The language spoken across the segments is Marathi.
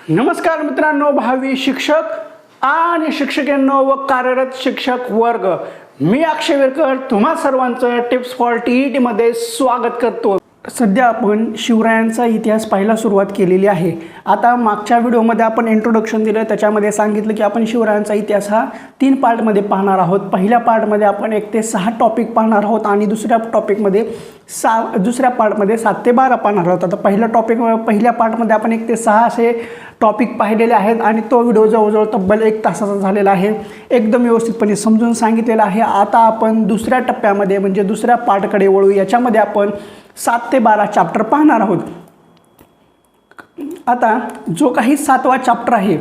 नमस्कार मित्रांनो, भावी शिक्षक आणि शिक्षिकेंनो व कार्यरत शिक्षक वर्ग, मी अक्षय विरकर तुम्हा सर्वांचं टिप्स फॉर टीईटी मध्ये स्वागत करतो। सध्या आपण शिवरायांचा इतिहास पाहायला सुरुवात केलेली आहे। आता मागच्या व्हिडिओमध्ये आपण इंट्रोडक्शन दिलं, त्याच्यामध्ये सांगितलं की आपण शिवरायांचा इतिहास हा 3 पार्टमध्ये पाहणार आहोत। पहिल्या पार्टमध्ये आपण 1 ते 6 टॉपिक पाहणार आहोत आणि दुसऱ्या पार्टमध्ये 7 ते 12 पाहणार आहोत। आता पहिल्या पार्टमध्ये आपण 1 ते 6 असे टॉपिक पाहिलेले आहेत आणि तो व्हिडिओ जवळजवळ तब्बल 1 तासाचा झालेला आहे, एकदम व्यवस्थितपणे समजून सांगितलेला आहे। आता आपण दुसऱ्या टप्प्यामध्ये म्हणजे दुसऱ्या पार्टकडे वळू। याच्यामध्ये आपण 7 ते 12 चॅप्टर पाहणार आहोत। आता जो काही 7वा चॅप्टर आहे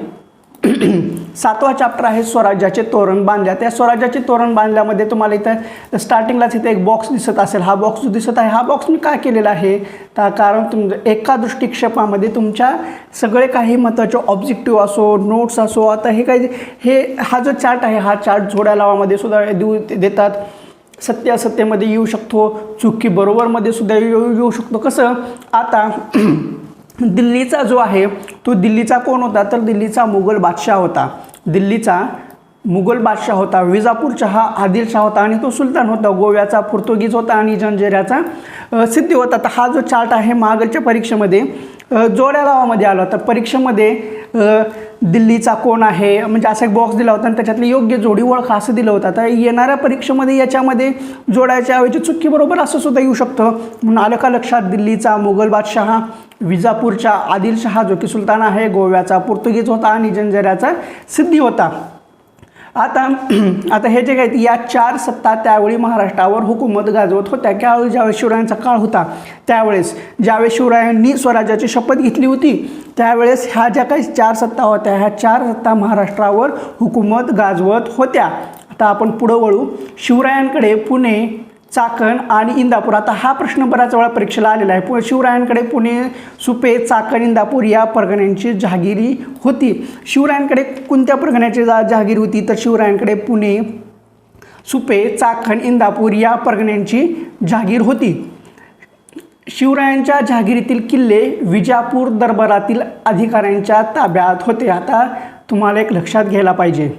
7वा चॅप्टर आहे स्वराज्याचे तोरण बांधल्या। त्या स्वराज्याचे तोरण बांधल्यामध्ये तुम्हाला इथं स्टार्टिंगलाच इथे एक बॉक्स दिसत असेल। हा बॉक्स जो दिसत आहे, हा बॉक्स मी काय केलेला आहे कारण एका दृष्टिक्षेपामध्ये तुमच्या सगळे काही महत्त्वाचे ऑब्जेक्टिव्ह असो, नोट्स असो, आता हा जो चार्ट आहे, हा चार्ट जोड्या लावामध्ये सुद्धा देतात। सत्य असत्यमध्ये येऊ शकतो, चुकी बरोबरमध्ये सुद्धा येऊ शकतो। कसं आता दिल्लीचा जो आहे तो दिल्लीचा कोण होता तर दिल्लीचा मुघल बादशाह होता। दिल्लीचा मुघल बादशाह होता, विजापूरचा हा आदिलशाह होता आणि तो सुलतान होता। गोव्याचा पोर्तुगीज होता आणि जंजिऱ्याचा सिद्धी होता। तर हा जो चार्ट आहे मागच्या परीक्षेमध्ये जोड्या लावामध्ये आला होता। परीक्षेमध्ये दिल्लीचा कोण आहे म्हणजे असा एक बॉक्स दिला होता आणि त्याच्यातली योग्य जोडी ओळखा असं दिलं होतं। तर येणाऱ्या परीक्षेमध्ये याच्यामध्ये जोडायच्या ऐवजी चुकी बरोबर असं सुद्धा येऊ शकतं। म्हणून आलं का लक्षात, दिल्लीचा मुघल बादशाह, विजापूरचा आदिलशाह जो की सुलतान आहे, गोव्याचा पोर्तुगीज होता आणि जंजिऱ्याचा सिद्धी होता। आता हे जे काही या 4 सत्ता त्यावेळी महाराष्ट्रावर हुकूमत गाजवत होत्या। ज्यावेळेस शिवरायांचा काळ होता त्यावेळेस ज्यावेळेस शिवरायांनी स्वराज्याची शपथ घेतली होती त्यावेळेस ह्या ज्या काही 4 सत्ता होत्या, ह्या 4 सत्ता महाराष्ट्रावर हुकूमत गाजवत होत्या। आता आपण पुढं वळू। शिवरायांकडे पुणे, चाकण आणि इंदापूर, आता हा प्रश्न बऱ्याच वेळा परीक्षेला आलेला आहे। शिवरायांकडे पुणे, सुपे, चाकण, इंदापूर या परगण्यांची जहागिरी होती। शिवरायांकडे कोणत्या परगण्याची जहागिरी होती तर शिवरायांकडे पुणे, सुपे, चाकण, इंदापूर या परगण्यांची जहागीर होती। शिवरायांच्या जहागिरीतील किल्ले विजापूर दरबारातील अधिकाऱ्यांच्या ताब्यात होते। आता तुम्हाला एक लक्षात घ्यायला पाहिजे,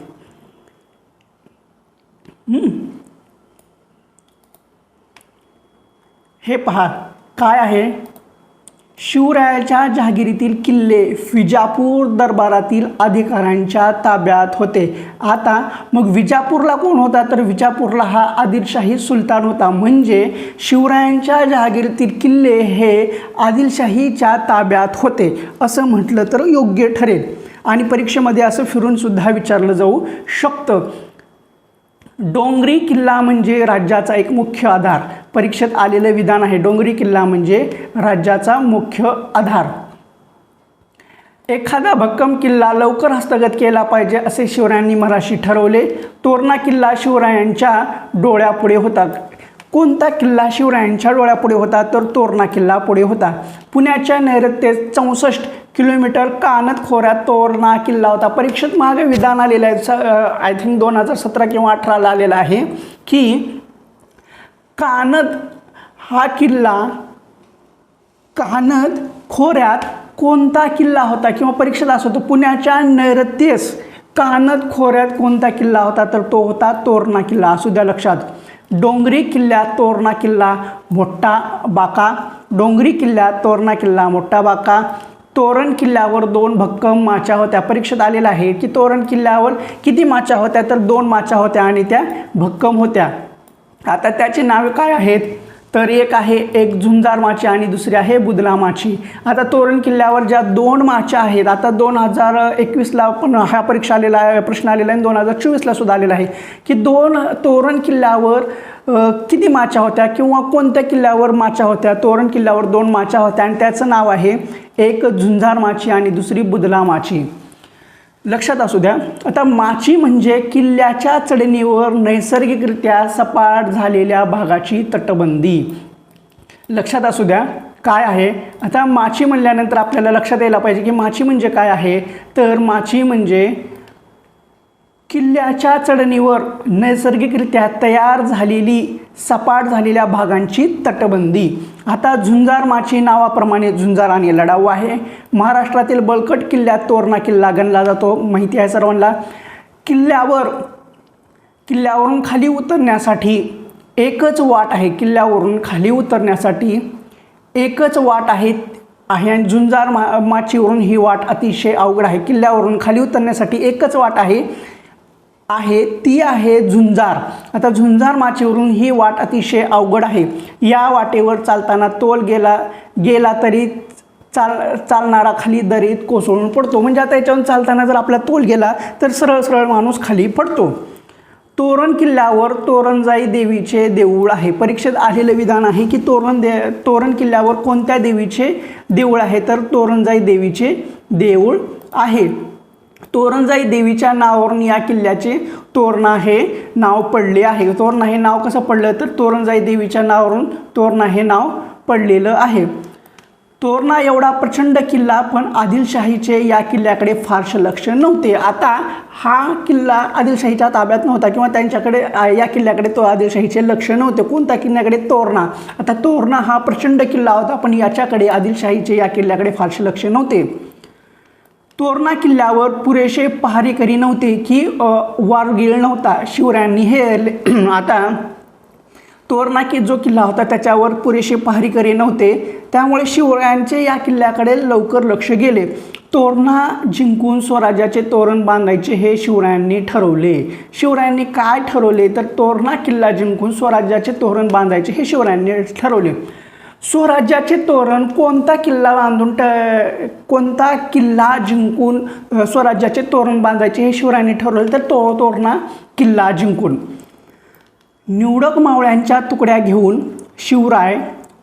हे पहा काय आहे, शिवरायांच्या जहागिरीतील किल्ले विजापूर दरबारातील अधिकाऱ्यांच्या ताब्यात होते। आता मग विजापूरला कोण होता तर विजापूरला हा आदिलशाही सुलतान होता। म्हणजे शिवरायांच्या जहागिरीतील किल्ले हे आदिलशाहीच्या ताब्यात होते असं म्हटलं तर योग्य ठरेल। आणि परीक्षेमध्ये असं फिरून सुद्धा विचारलं जाऊ शकतं। डोंगरी किल्ला म्हणजे राज्याचा एक मुख्य आधार, परीक्षेत आलेलं विधान आहे। डोंगरी किल्ला म्हणजे राज्याचा मुख्य आधार। एखादा भक्कम किल्ला लवकर हस्तगत केला पाहिजे असे शिवरायांनी मराशी ठरवले। तोरणा किल्ला शिवरायांच्या डोळ्यापुढे होता। कोणता किल्ला शिवरायांच्या डोळ्यापुढे होता तर तोरणा किल्ला पुढे होता। पुण्याच्या नैऋत्येस 64 किलोमीटर कानद खोऱ्यात तोरणा किल्ला होता। परीक्षेत मागे विधान आलेलं आहे, आय थिंक 2017 किंवा 18ला आलेला आहे की कानद हा किल्ला, कानद खोऱ्यात कोणता किल्ला होता किंवा परीक्षेत असं होतं पुण्याच्या नैऋत्येस कानद खोऱ्यात कोणता किल्ला होता तर तो होता तोरणा किल्ला। असू द्या लक्षात। डोंगरी किल्ल्यात तोरणा किल्ला मोठा बाका, डोंगरी किल्ल्यात तोरणा किल्ला मोठा बाका। तोरण किल्ल्यावर 2 भक्कम माच्या होत्या। परीक्षेत आलेला आहे की तोरण किल्ल्यावर किती माच्या होत्या तर 2 माच्या होत्या आणि त्या भक्कम होत्या। आता त्याची नावे काय आहेत तर एक झुंजार माची आणि दुसरी आहे बुदला माची। आता तोरण किल्ल्यावर ज्या 2 माच्या आहेत, आता 2021ला पण हा परीक्षा आलेला आहे, प्रश्न आलेला आहे, 2024ला सुद्धा आलेला आहे की तोरण किल्ल्यावर किती माच्या होत्या किंवा कोणत्या किल्ल्यावर माच्या होत्या। तोरण किल्ल्यावर 2 माच्या होत्या आणि त्याचं नाव आहे, एक झुंजार माची आणि दुसरी बुदला माची। लक्षात असू द्या। आता माची म्हणजे किल्ल्याच्या चढणीवर नैसर्गिकरित्या सपाट झालेल्या भागाची तटबंदी। लक्षात असू द्या काय आहे। आता माची म्हणल्यानंतर आपल्याला लक्षात यायला पाहिजे की माची म्हणजे काय आहे तर माची म्हणजे किल्ल्याच्या चढणीवर नैसर्गिकरित्या तयार झालेली सपाट झालेल्या भागांची तटबंदी. आता झुंजार माची नावाप्रमाणे झुंजार आणि लढाऊ आहे. महाराष्ट्रातील बळकट किल्ल्यात तोरणा किल्ला गणला जातो, माहिती आहे सर्वांना. किल्ल्यावरून खाली उतरण्यासाठी एकच वाट आहे. किल्ल्यावरून खाली उतरण्यासाठी एकच वाट आहे आणि झुंजार माचीवरून ही वाट अतिशय अवघड आहे. किल्ल्यावरून खाली उतरण्यासाठी एकच वाट आहे ती आहे झुंजार. आता झुंजार माचीवरून ही वाट अतिशय अवघड आहे. या वाटेवर चालताना तोल गेला तरी चालणारा खाली दरीत कोसळून पडतो. म्हणजे आता याच्यावरून चालताना जर आपला तोल गेला तर सरळ सरळ माणूस खाली पडतो. तोरण किल्ल्यावर तोरणजाई देवीचे देऊळ आहे. परीक्षेत आलेलं विधान आहे की तोरण किल्ल्यावर कोणत्या देवीचे देऊळ आहे, तर तोरणजाई देवीचे देऊळ आहे. तोरणजाई देवीच्या नावावरून या किल्ल्याचे तोरणा हे नाव पडले आहे. तोरणा हे नाव कसं पडलं, तर तोरणजाई देवीच्या नावावरून तोरणा हे नाव पडलेलं आहे. तोरणा एवढा प्रचंड किल्ला, पण आदिलशाहीचे या किल्ल्याकडे फारसे लक्ष नव्हते. आता हा किल्ला आदिलशाहीच्या ताब्यात नव्हता किंवा त्यांच्याकडे या किल्ल्याकडे आदिलशाहीचे लक्ष नव्हते. कोणत्या किल्ल्याकडे? तोरणा. आता तोरणा हा प्रचंड किल्ला होता, पण याच्याकडे आदिलशाहीचे या किल्ल्याकडे फारसे लक्ष नव्हते. तोरणा किल्ल्यावर पुरेसे पहारेकरी नव्हते की वारगीळ नव्हता. शिवरायांनी हे आता तोरणा जो किल्ला होता त्याच्यावर पुरेसे पहारेकरी नव्हते, त्यामुळे शिवरायांचे या किल्ल्याकडे लवकर लक्ष गेले. तोरणा जिंकून स्वराज्याचे तोरण बांधायचे हे शिवरायांनी ठरवले. शिवरायांनी काय ठरवले, तर तोरणा किल्ला जिंकून स्वराज्याचे तोरण बांधायचे हे शिवरायांनी ठरवले. स्वराज्याचे तोरण कोणता किल्ला जिंकून स्वराज्याचे तोरण बांधायचे हे शिवरायांनी ठरवले, तर तोरणा किल्ला जिंकून. निवडक मावळ्यांच्या तुकड्या घेऊन शिवराय,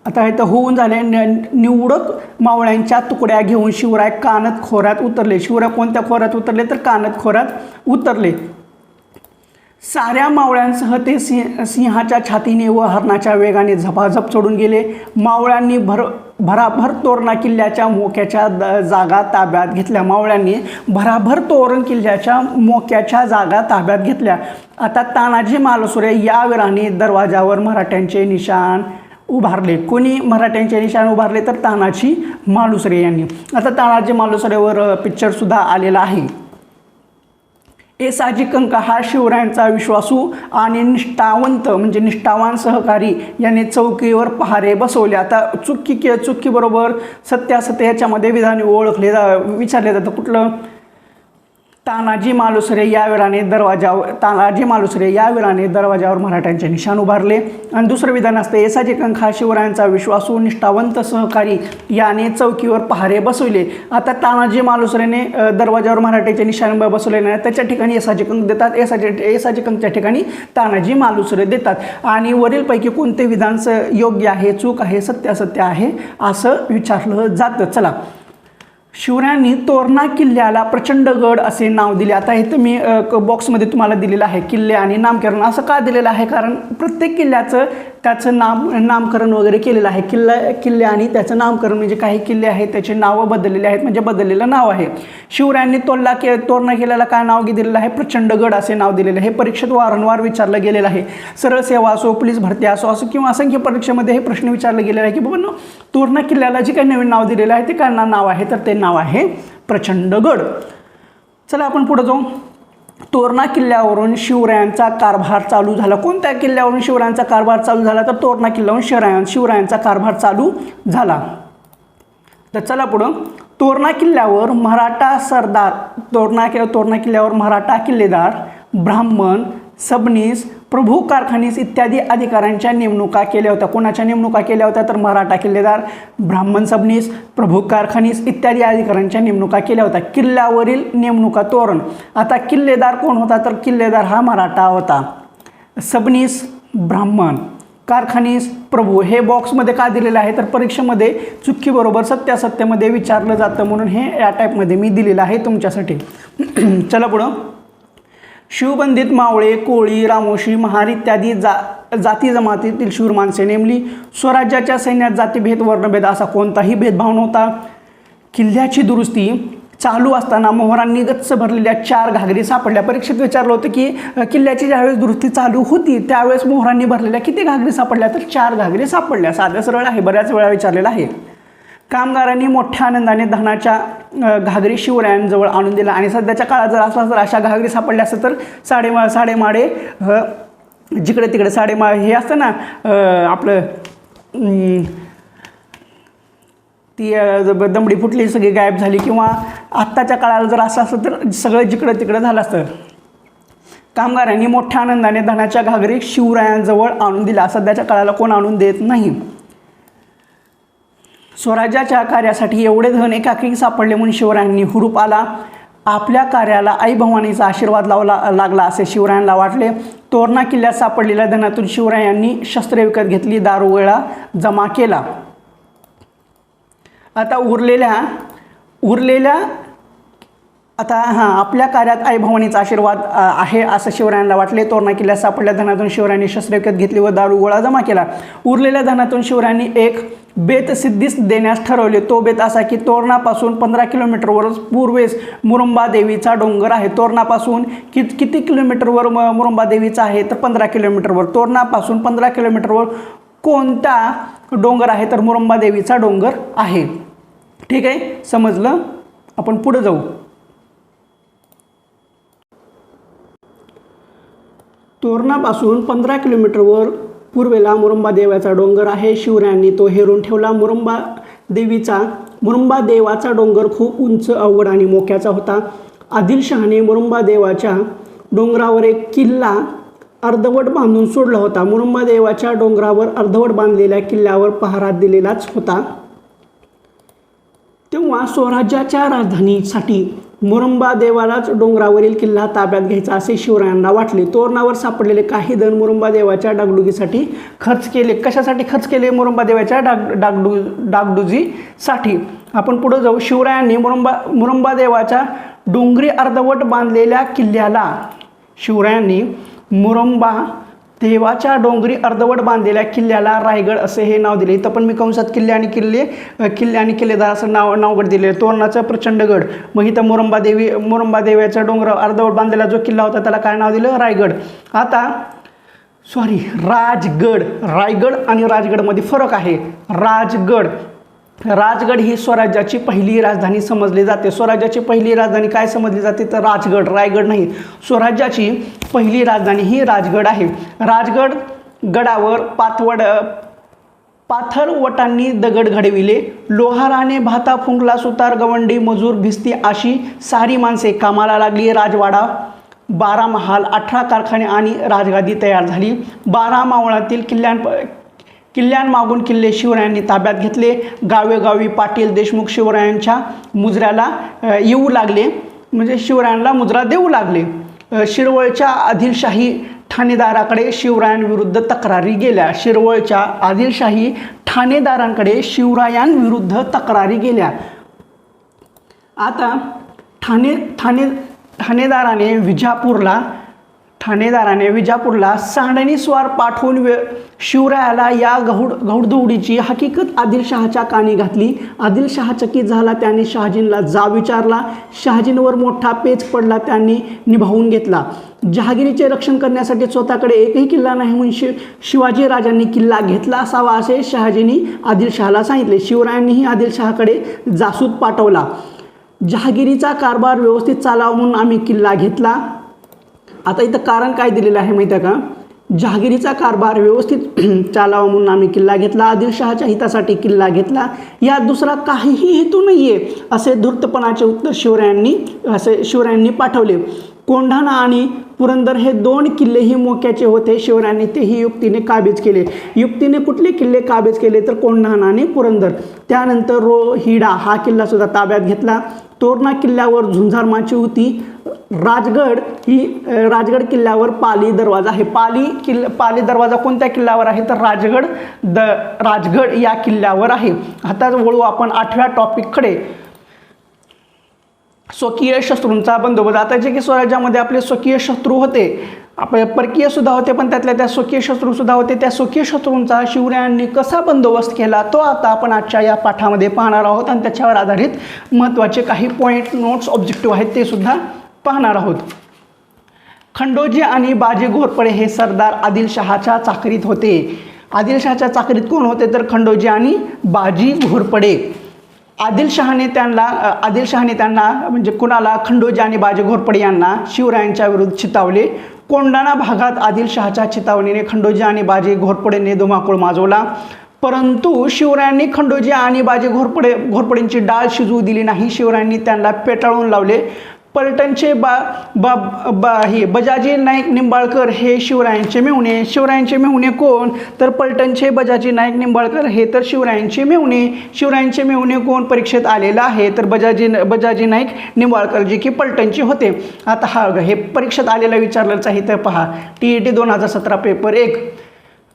आता इथं होऊन झाले, निवडक मावळ्यांच्या तुकड्या घेऊन शिवराय कानद खोऱ्यात उतरले. शिवराय कोणत्या खोऱ्यात उतरले, तर कानद खोऱ्यात उतरले. साऱ्या मावळ्यांसह ते सिंहाच्या छातीने व हरणाच्या वेगाने झपाझप चढून गेले. मावळ्यांनी भराभर तोरणा किल्ल्याच्या मोक्याच्या जागा ताब्यात घेतल्या. मावळ्यांनी भराभर तोरण किल्ल्याच्या मोक्याच्या जागा ताब्यात घेतल्या. आता तानाजी मालुसरे या वीराने दरवाजावर मराठ्यांचे निशाण उभारले. कोणी मराठ्यांचे निशाण उभारले, तर तानाजी मालुसरे यांनी. आता तानाजी मालुसरेवर पिक्चरसुद्धा आलेला आहे. एसाजी कंका हा शिवरायांचा विश्वासू आणि निष्ठावान सहकारी याने चौकीवर पहारे बसवले. आता चुक्की बरोबर सत्यासत्य याच्यामध्ये विधान विचारले जातं. कुठलं? तानाजी मालुसरे या वीराने दरवाजावर मराठ्यांचे निशाण उभारले. आणि दुसरं विधान असतं, एसाजी कंक हा शिवरायांचा विश्वासू निष्ठावंत सहकारी याने चौकीवर पहारे बसवले. आता तानाजी मालुसरेने दरवाजावर मराठ्याचे निशाण बसवले नाही, त्याच्या ठिकाणी एसाजी कंक देतात. एसाजी कंकच्या ठिकाणी तानाजी मालुसरे देतात. आणि वरीलपैकी कोणते विधान योग्य आहे, चूक आहे, सत्यासत्य आहे असं विचारलं जातं. चला, शिवरायांनी तोरणा किल्ल्याला प्रचंडगड असे नाव दिले. आता इथं मी बॉक्समध्ये तुम्हाला दिलेलं आहे किल्ले आणि नामकरण. असं का दिलेलं आहे, कारण प्रत्येक किल्ल्याचं त्याचं नामकरण वगैरे केलेलं आहे. किल्ले आणि त्याचं नामकरण म्हणजे काही किल्ले आहेत त्याचे नावं बदललेले आहेत, म्हणजे बदललेलं नाव आहे. शिवरायांनी तोरणा किल्ल्याला काय नाव दिलेलं आहे? प्रचंडगड असे नाव दिलेलं आहे. हे परीक्षेत वारंवार विचारलं गेलेलं आहे. सरळ सेवा असो, पोलीस भरती असो किंवा असंख्य परीक्षेमध्ये हे प्रश्न विचारले गेलेले आहे की बाबा तोरणा किल्ल्याला जे काही नवीन नाव दिलेलं आहे ते काय नाव आहे, तर ते नाव आहे प्रचंडगड. चला आपण पुढे जाऊ. तोरणा किल्ल्यावरून शिवरायांचा कारभार चालू झाला. कोणत्या किल्ल्यावरून शिवरायांचा कारभार चालू झाला, तर तोरणा किल्ल्यावरून शिवरायांचा कारभार चालू झाला. तर चला पुढं. तोरणा किल्ल्यावर मराठा सरदार, तोरणा किल्ल्यावर मराठा किल्लेदार, ब्राह्मण, सबनीस, प्रभू कारखानीस इत्यादी अधिकाऱ्यांच्या नेमणुका केल्या होत्या. कोणाच्या नेमणुका केल्या होत्या, तर मराठा किल्लेदार, ब्राह्मण सबनीस, प्रभू कारखानीस इत्यादी अधिकाऱ्यांच्या नेमणुका केल्या होत्या. किल्ल्यावरील नेमणुका तोरण. आता किल्लेदार कोण होता, तर किल्लेदार हा मराठा होता. सबनीस ब्राह्मण, कारखानीस प्रभू. हे बॉक्समध्ये का दिलेलं आहे, तर परीक्षेमध्ये चुकीबरोबर सत्यासत्यामध्ये विचारलं जातं म्हणून हे या टाईपमध्ये मी दिलेलं आहे तुमच्यासाठी. चला पुढं. शिवबंदित मावळे, कोळी, रामोशी, महार इत्यादी जाती जमातीतील शूर माणसे नेमली. स्वराज्याच्या सैन्यात जातीभेद, वर्णभेद असा कोणताही भेदभाव नव्हता. किल्ल्याची दुरुस्ती. चालू असताना मोहरांनी गच्च भरलेल्या 4 घागरी सापडल्या. परीक्षेत विचारलं होतं की किल्ल्याची ज्यावेळेस दुरुस्ती चालू होती त्यावेळेस मोहरांनी भरलेल्या किती घागरी सापडल्या, तर 4 घागरी सापडल्या. साधं सरळ आहे, बऱ्याच वेळा विचारलेलं आहे. कामगारांनी मोठ्या आनंदाने धानाच्या घागरी शिवरायांजवळ आणून दिला. आणि सध्याच्या काळात जर अशा घागरी सापडल्या असतं तर साडेमाडे जिकडे तिकडे साडेमाळे हे असतं ना आपलं ती दमडी फुटली, सगळी गायब झाली, किंवा आत्ताच्या काळाला जर असं असतं तर सगळं जिकडं तिकडं झालं असतं. कामगारांनी मोठ्या आनंदाने धानाच्या घागरी शिवरायांजवळ आणून दिला. सध्याच्या काळाला कोण आणून देत नाही. स्वराज्याच्या कार्यासाठी एवढे धन एकाकी सापडले म्हणून शिवरायांनी हुरूप आला. आपल्या कार्याला आई भवानीचा आशीर्वाद लागला असे शिवरायांना वाटले. तोरणा किल्ल्यात सापडलेल्या धनातून शिवरायांनी शस्त्रे विकत घेतली, दारुगोळा जमा केला. आता आपल्या कार्यात आई भवानीचा आशीर्वाद आहे असं शिवरायांना वाटले. तोरणा किल्ल्यात सापडल्या धनातून शिवरायांनी शस्त्रे विकत घेतली व दारुगोळा जमा केला. उरलेल्या धनातून शिवरायांनी एक बेत सिद्धीस देण्यास ठरवले. तो बेत असा की तोरणापासून 15 किलोमीटरवर पूर्वेस मुरुंबा देवीचा डोंगर आहे. तोरणापासून किती किलोमीटरवर मुरुंबा देवीचा आहे, तर 15 किलोमीटरवर. तोरणापासून 15 किलोमीटरवर कोणता डोंगर आहे, तर मुरुंबा देवीचा डोंगर आहे. ठीक आहे, समजलं. आपण पुढे जाऊ. तोरणापासून 15 किलोमीटरवर पूर्वेला मुरुंबा देवाचा डोंगर आहे. शिवरायांनी तो हेरून ठेवला. मुरुंबा देवाचा डोंगर खूप उंच, अवघड आणि मोक्याचा होता. आदिलशहाने मुरुंबा देवाच्या डोंगरावर एक किल्ला अर्धवट बांधून सोडला होता. मुरुंबा देवाच्या डोंगरावर अर्धवट बांधलेल्या किल्ल्यावर पहारा दिलेलाच होता. तेव्हा स्वराज्याच्या राजधानीसाठी मुरुंबा देवालाच डोंगरावरील किल्ला ताब्यात घ्यायचा असे शिवरायांना वाटले. तोरणावर सापडलेले काही धन मुरुंबा देवाच्या डागडुजीसाठी खर्च केले. कशासाठी खर्च केले? मुरुंबा देवाच्या डागडुजीसाठी. आपण पुढे जाऊ. शिवरायांनी मुरुंबा देवाच्या डोंगरी अर्धवट बांधलेल्या किल्ल्याला देवाच्या डोंगरी अर्धवट बांधलेल्या किल्ल्याला रायगड असे हे नाव दिले. इथं पण मी कंसात किल्ले आणि किल्लेदार असं नावगड दिले. तोरणाचं प्रचंडगड. मग इथं मुरुंबा देवाच्या डोंगर अर्धवट बांधलेला जो किल्ला होता त्याला काय नाव दिलं? रायगड. रायगड आणि राजगडमध्ये फरक आहे. राजगड ही स्वराज्याची पहिली राजधानी समजली जाते. स्वराज्याची पहिली राजधानी काय समजली जाते, तर राजगड, रायगड नाही. स्वराज्याची पहिली राजधानी ही राजगड आहे. राजगड गडावर पाथरवटांनी दगड घडविले. लोहाराने भाता फुंकला. सुतार, गवंडी, मजूर, भिस्ती अशी सारी माणसे कामाला लागली. राजवाडा, 12 महाल, 18 कारखाने आणि राजगादी तयार झाली. 12 मावळातील किल्ल्यांमागून किल्ले शिवरायांनी ताब्यात घेतले. गावेगावी पाटील, देशमुख शिवरायांच्या मुजऱ्याला येऊ लागले, म्हणजे शिवरायांना मुजरा देऊ लागले. शिरवळच्या आदिलशाही ठाणेदाराकडे शिवरायांविरुद्ध तक्रारी गेल्या. शिरवळच्या आदिलशाही ठाणेदारांकडे शिवरायांविरुद्ध तक्रारी गेल्या. आता ठाणेदाराने विजापूरला सांडणीस्वार पाठवून शिवरायाला या घौडदौडीची हकीकत आदिलशहाच्या कानी घातली. आदिलशहा चकित झाला. त्याने शहाजींना जाब विचारला. शहाजींवर मोठा पेच पडला. त्यांनी निभावून घेतला. जहागिरीचे रक्षण करण्यासाठी स्वतःकडे एकही किल्ला नाही म्हणून शिवाजी राजांनी किल्ला घेतला असावा असे शहाजींनी आदिलशहाला सांगितले. शिवरायांनीही आदिलशहाकडे जासूद पाठवला. जहागिरीचा कारभार व्यवस्थित चालावा म्हणून आम्ही किल्ला घेतला. आता इथं कारण काय दिलेलं आहे माहिती आहे का? जहागिरीचा कारभार व्यवस्थित चालावा म्हणून आम्ही किल्ला घेतला. आदिलशहाच्या हितासाठी किल्ला घेतला. यात दुसरा काहीही हेतू नाही आहे असे धूर्तपणाचे उत्तर शिवरायांनी पाठवले. कोंढाणा आणि पुरंदर हे 2 किल्लेही मोक्याचे होते. शिवरायांनी तेही युक्तीने काबीज केले. युक्तीने कुठले किल्ले काबीज केले, तर कोंढाणा आणि पुरंदर. त्यानंतर रोहिडा हा किल्ला सुद्धा ताब्यात घेतला. तोरणा किल्ल्यावर झुंजार माची होती. राजगड किल्ल्यावर पाली दरवाजा आहे. पाली दरवाजा कोणत्या किल्ल्यावर आहे, तर राजगड या किल्ल्यावर आहे. आता वळू आपण 8व्या टॉपिककडे. स्वकीय शत्रूंचा बंदोबस्त. आता जे की स्वराज्यामध्ये आपले स्वकीय शत्रू होते, आपले परकीय सुद्धा होते, पण त्यातल्या त्या स्वकीय शत्रू सुद्धा होते, त्या स्वकीय शत्रूंचा शिवरायांनी कसा बंदोबस्त केला तो आता आपण आजच्या या पाठामध्ये पाहणार आहोत आणि त्याच्यावर आधारित महत्त्वाचे काही पॉईंट, नोट्स, ऑब्जेक्टिव्ह आहेत ते सुद्धा पाहणार आहोत. खंडोजी आणि बाजी घोरपडे हे सरदार आदिलशहाच्या चाकरीत होते. आदिलशहाच्या चाकरीत कोण होते तर खंडोजी आणि बाजी घोरपडे. आदिलशहाने त्यांना म्हणजे कुणाला, खंडोजी आणि बाजी घोरपडे यांना शिवरायांच्या विरुद्ध चितावले. कोंढाणा भागात आदिलशहाच्या चितावणीने खंडोजी आणि बाजी घोरपडेंनी धुमाकूळ माजवला, परंतु शिवरायांनी खंडोजी आणि बाजी घोरपडेंची डाळ शिजवू दिली नाही. शिवरायांनी त्यांना पेटाळून लावले. पलटणचे बजाजी नाईक निंबाळकर हे शिवरायांचे मेहुणे. शिवरायांचे मेहुणे कोण तर पलटणचे बजाजी नाईक निंबाळकर हे तर शिवरायांचे मेहुणे. शिवरायांचे मेहुणे कोण परीक्षेत आलेला आहे तर बजाजी नाईक निंबाळकर जे की पलटणचे होते. आता हे परीक्षेत आलेला विचारलेलंच आहे तर पहा, TET 2017 पेपर 1.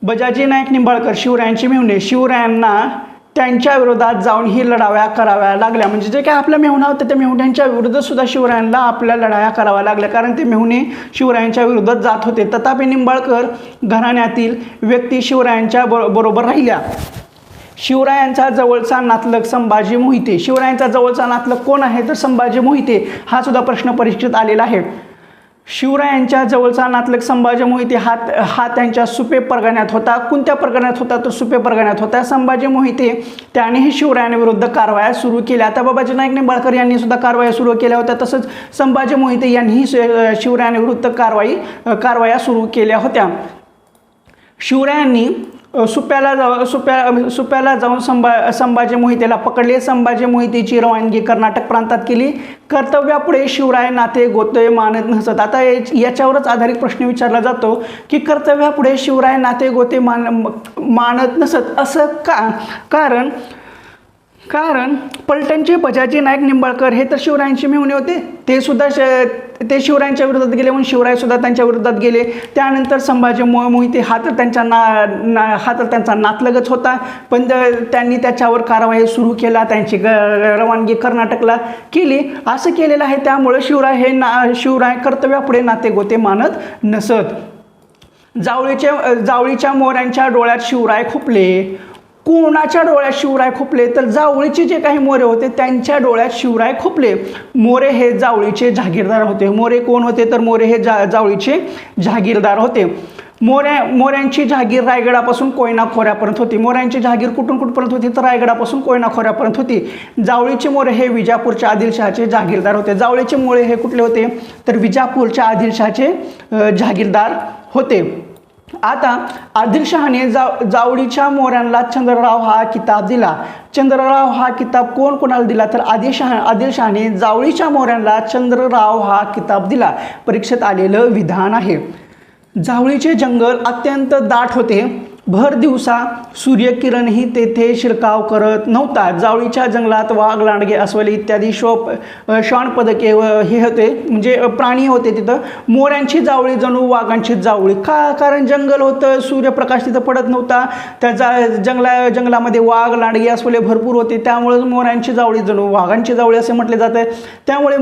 बजाजी नाईक निंबाळकर शिवरायांचे मेहुणे. शिवरायांना त्यांच्या विरोधात जाऊन ही लढाया कराव्या लागल्या. म्हणजे जे काय आपल्या मेहुणा होत्या त्या मेहुण्यांच्या विरुद्ध सुद्धा शिवरायांना आपल्या लढाया कराव्या लागल्या, कारण ते मेहुणे शिवरायांच्या विरोधात जात होते. तथापि निंबाळकर घराण्यातील व्यक्ती शिवरायांच्या बरोबर राहिल्या. शिवरायांचा जवळचा नातलग संभाजी मोहिते. शिवरायांचा जवळचा नातलग कोण आहे तर संभाजी मोहिते. हा सुद्धा प्रश्न परीक्षेत आलेला आहे. शिवरायांच्या जवळचा नातलग संभाजी मोहिते हा त्यांच्या सुपे परगण्यात होता. कोणत्या परगण्यात होता तर सुपे परगण्यात होता. संभाजी मोहिते त्यानेही शिवरायांविरुद्ध कारवाया सुरू केल्या. आता बाबाजी नाईक निंबाळकर यांनी सुद्धा कारवाया सुरू केल्या होत्या, तसंच संभाजी मोहिते यांनीही शिवरायांविरुद्ध कारवाया सुरू केल्या होत्या. शिवरायांनी सुप्याला जाऊन संभाजी मोहितेला पकडले. संभाजी मोहितेची रवानगी कर्नाटक प्रांतात केली. कर्तव्यापुढे शिवराय नाते गोते मानत नसत. आता याच्यावरच आधारित प्रश्न विचारला जातो की कर्तव्यापुढे शिवराय नाते गोते मानत नसत असं का? कारण पलटणचे बजाजी नाईक निंबाळकर हे तर शिवरायांचे मेहुणे होते. ते शिवरायांच्या विरोधात गेले म्हणून शिवराय सुद्धा त्यांच्या विरोधात गेले. त्यानंतर संभाजी मोहिते हा तर त्यांचा नातलगच होता, पण त्यांनी त्याच्यावर कारवाई सुरू केला, त्यांची रवानगी कर्नाटकला केली. असं केलेलं आहे. त्यामुळे शिवराय कर्तव्यापुढे नाते गोते मानत नसत. जावळीच्या मोऱ्यांच्या डोळ्यात शिवराय खुपले. कोणाच्या डोळ्यात शिवराय खुपले तर जावळीचे जे काही मोरे होते त्यांच्या डोळ्यात शिवराय खुपले. मोरे हे जावळीचे जहागीरदार होते. मोरे कोण होते तर मोरे हे जावळीचे जहागीरदार होते. मोऱ्यांची जहागीर रायगडापासून कोयना खोऱ्यापर्यंत होती. मोऱ्यांची जहागीर कुठपर्यंत होती तर रायगडापासून कोयना खोऱ्यापर्यंत होती. जावळीचे मोरे हे विजापूरच्या आदिलशहाचे जहागीरदार होते. जावळीचे मोरे हे कुठले होते तर विजापूरच्या आदिलशहाचे जहागीरदार होते. आता आदिलशहाने जावळीच्या मोऱ्यांना चंद्रराव हा किताब दिला. चंद्रराव हा किताब कोणाला दिला तर आदिलशहाने जावळीच्या मोऱ्यांना चंद्रराव हा किताब दिला. परीक्षेत आलेलं विधान आहे. जावळीचे जंगल अत्यंत दाट होते. भर दिवसा सूर्यकिरणही तेथे शिरकाव करत नव्हता. जावळीच्या जंगलात वाघ, लांडगे, अस्वल इत्यादी श्वानपदके हे होते, म्हणजे प्राणी होते तिथं. मोऱ्यांची जावळी जणू वाघांची जावळी. कारण जंगल होतं, सूर्यप्रकाश तिथं पडत नव्हता. त्या जंगलामध्ये वाघ, लांडगे, अस्वले भरपूर होते. त्यामुळे मोऱ्यांची जावळी जणू वाघांची जावळी असे म्हटले जाते. त्यामुळे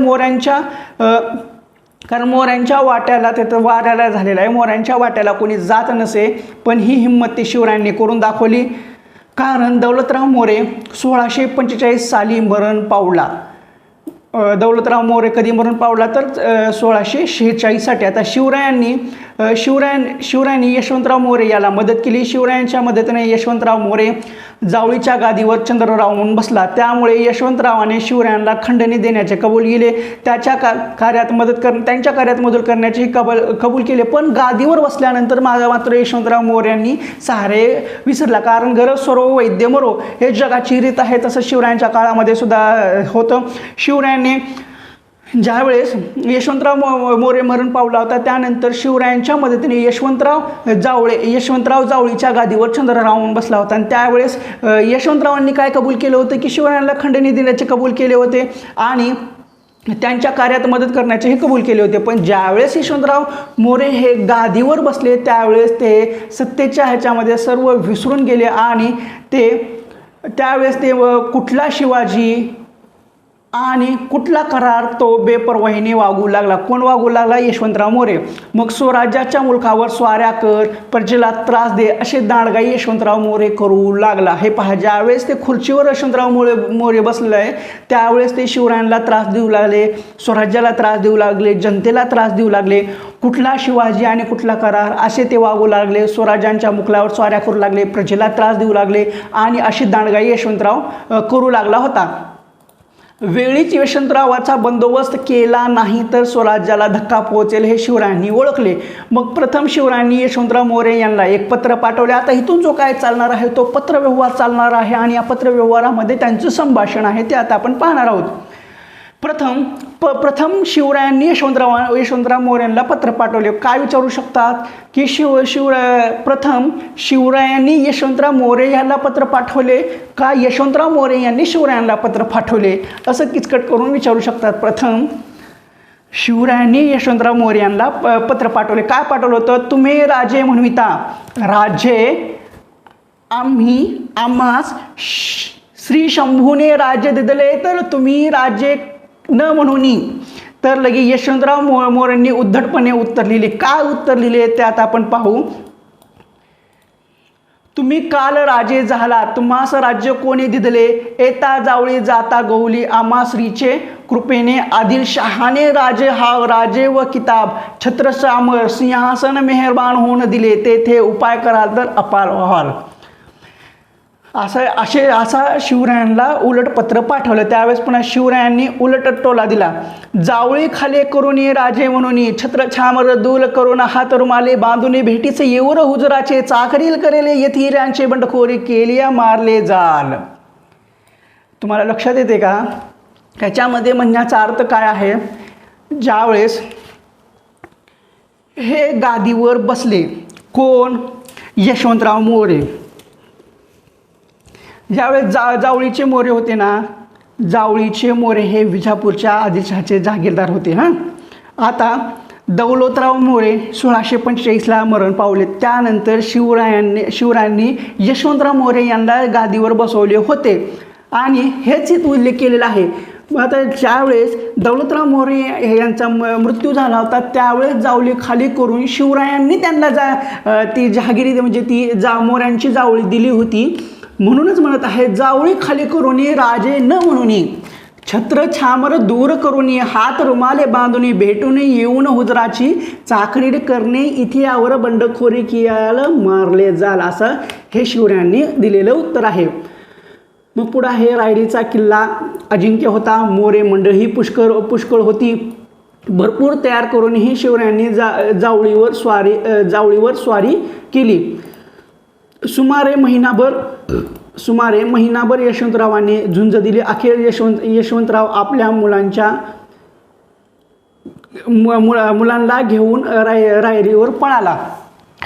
मोऱ्यांच्या वाट्याला तिथं वाऱ्याला झालेला आहे. मोऱ्यांच्या वाट्याला कोणी जात नसे, पण ही हिंमत ती शिवरायांनी करून दाखवली. कारण दौलतराव मोरे 1645 साली मरण पावला. दौलतराव मोरे कधी मरण पावला तर 1646 साठी. आता शिवरायांनी यशवंतराव मोरे याला मदत केली. शिवरायांच्या मदतीने यशवंतराव मोरे जावळीच्या गादीवर चंद्रराव म्हणून बसला. त्यामुळे यशवंतरावाने शिवरायांना खंडणी देण्याचे कबूल केले. त्यांच्या कार्यात मदत करण्याचे कबूल केले. पण गादीवर बसल्यानंतर मात्र यशवंतराव मोऱ्यांनी सहारे विसरला. कारण गरज सरो वैद्य मरो हे जगाची रीत आहे. तसं शिवरायांच्या काळामध्ये सुद्धा होतं. शिवरायांनी ज्यावेळेस यशवंतराव मोरे मरण पावला होता त्यानंतर शिवरायांच्या मदतीने यशवंतराव जावळीच्या गादीवर चंद्रराव म्हणून बसला होता. आणि त्यावेळेस यशवंतरावांनी काय कबूल केलं होतं की शिवरायांना खंडणी देण्याचे कबूल केले होते आणि त्यांच्या कार्यात मदत करण्याचेही कबूल केले होते. पण ज्यावेळेस यशवंतराव मोरे हे गादीवर बसले त्यावेळेस ते सत्तेच्या ह्याच्यामध्ये सर्व विसरून गेले आणि त्यावेळेस ते कुठला शिवाजी आणि कुठला करार तो बेपर्वाहीने वागू लागला? कोण वागू लागला? यशवंतराव मोरे. मग स्वराज्याच्या मुलखावर स्वाऱ्या कर, प्रजेला त्रास दे असे दांडगाई यशवंतराव मोरे करू लागला. हे पहा, ज्यावेळेस ते खुर्चीवर यशवंतराव मोरे बसलेले आहे त्यावेळेस ते शिवरायांना त्रास देऊ लागले, स्वराज्याला त्रास देऊ लागले, जनतेला त्रास देऊ लागले. कुठला शिवाजी आणि कुठला करार असे ते वागू लागले, स्वराज्यांच्या मुखलावर स्वाऱ्या करू लागले, प्रजेला त्रास देऊ लागले आणि अशी दांडगाई यशवंतराव करू लागला होता. वेळीच यशवंतरावाचा बंदोबस्त केला नाही तर स्वराज्याला धक्का पोहोचेल हे शिवरायांनी ओळखले. मग प्रथम शिवरायांनी यशवंतराव मोरे यांना एक पत्र पाठवले. आता इथून जो काय चालणार आहे तो पत्रव्यवहार चालणार आहे आणि या पत्रव्यवहारामध्ये त्यांचं संभाषण आहे ते आता आपण पाहणार आहोत. प्रथम शिवरायांनी यशवंतराव मोरेंना पत्र पाठवले. काय विचारू शकतात की प्रथम शिवरायांनी यशवंतराव मोरे यांना पत्र पाठवले का यशवंतराव मोरे यांनी शिवरायांना पत्र पाठवले, असं किचकट करून विचारू शकतात. प्रथम शिवरायांनी यशवंतराव मोरे यांना पत्र पाठवले. काय पाठवलं होतं? तुम्ही राजे म्हणविता, राजे आम्हास श्री शंभूने राज्य दिले तर तुम्ही राजे न म्हणून. तर लगे यशवंतराव मोरेंनी उद्धटपणे उत्तर लिहिले. काय उत्तर लिहिले ते आता आपण पाहू. तुम्ही काल राजे झाला, तुम्हास राज्य कोणी दिदले, येता जावळी जाता गवली, आम्हा श्रीचे कृपेने आदिलशहाने राजे व किताब छत्रसामर सिंहासन मेहरबान होऊन दिले, तेथे उपाय कराल तर अपार व्हाल. असा शिवरायांना उलट पत्र पाठवलं. त्यावेळेस पुन्हा शिवरायांनी उलट टोला दिला. जावळी खाले करून राजे म्हणून, छत्र छामर दूल करून हात रुमाले बांधून, भेटीचे येऊर हुजराचे चाकरील करेले, येथीरांचे बंडखोरी केली मारले जाल. तुम्हाला लक्षात येते का ह्याच्यामध्ये म्हणण्याचा अर्थ काय आहे? ज्यावेळेस हे गादीवर बसले, कोण? यशवंतराव मोरे. ज्यावेळेस जावळीचे मोरे होते ना, जावळीचे मोरे हे विजापूरच्या आदिलशहाचे जहागीरदार होते. आता दौलतराव मोरे 1645ला मरण पावले. त्यानंतर शिवरायांनी यशवंतराव मोरे यांना गादीवर बसवले होते आणि हेच इथं उल्लेख केलेला आहे. आता ज्यावेळेस दौलतराव मोरे यांचा मृत्यू झाला होता त्यावेळेस जावळी खाली करून शिवरायांनी त्यांना ती जहागिरी म्हणजे ती मोऱ्यांची जावळी दिली होती. म्हणूनच म्हणत आहे, जावळी खाली करून राजे न म्हणून, छत्र छामर दूर करून, हात रुमाले बांधून, भेटून येऊन हुजराची चाकरी करणे, इथे यावर बंडखोरी कियाला मारले जाल, असं हे शिवरायांनी दिलेलं उत्तर आहे. मग पुढं आहे रायरीचा किल्ला अजिंक्य होता, मोरे मंडळी पुष्कळ होती, भरपूर तयार करूनही शिवरायांनी जावळीवर स्वारी केली. सुमारे महिनाभर यशवंतरावांनी झुंज दिली. अखेर यशवंतराव आपल्या मुलांना घेऊन रायरीवर पळाला.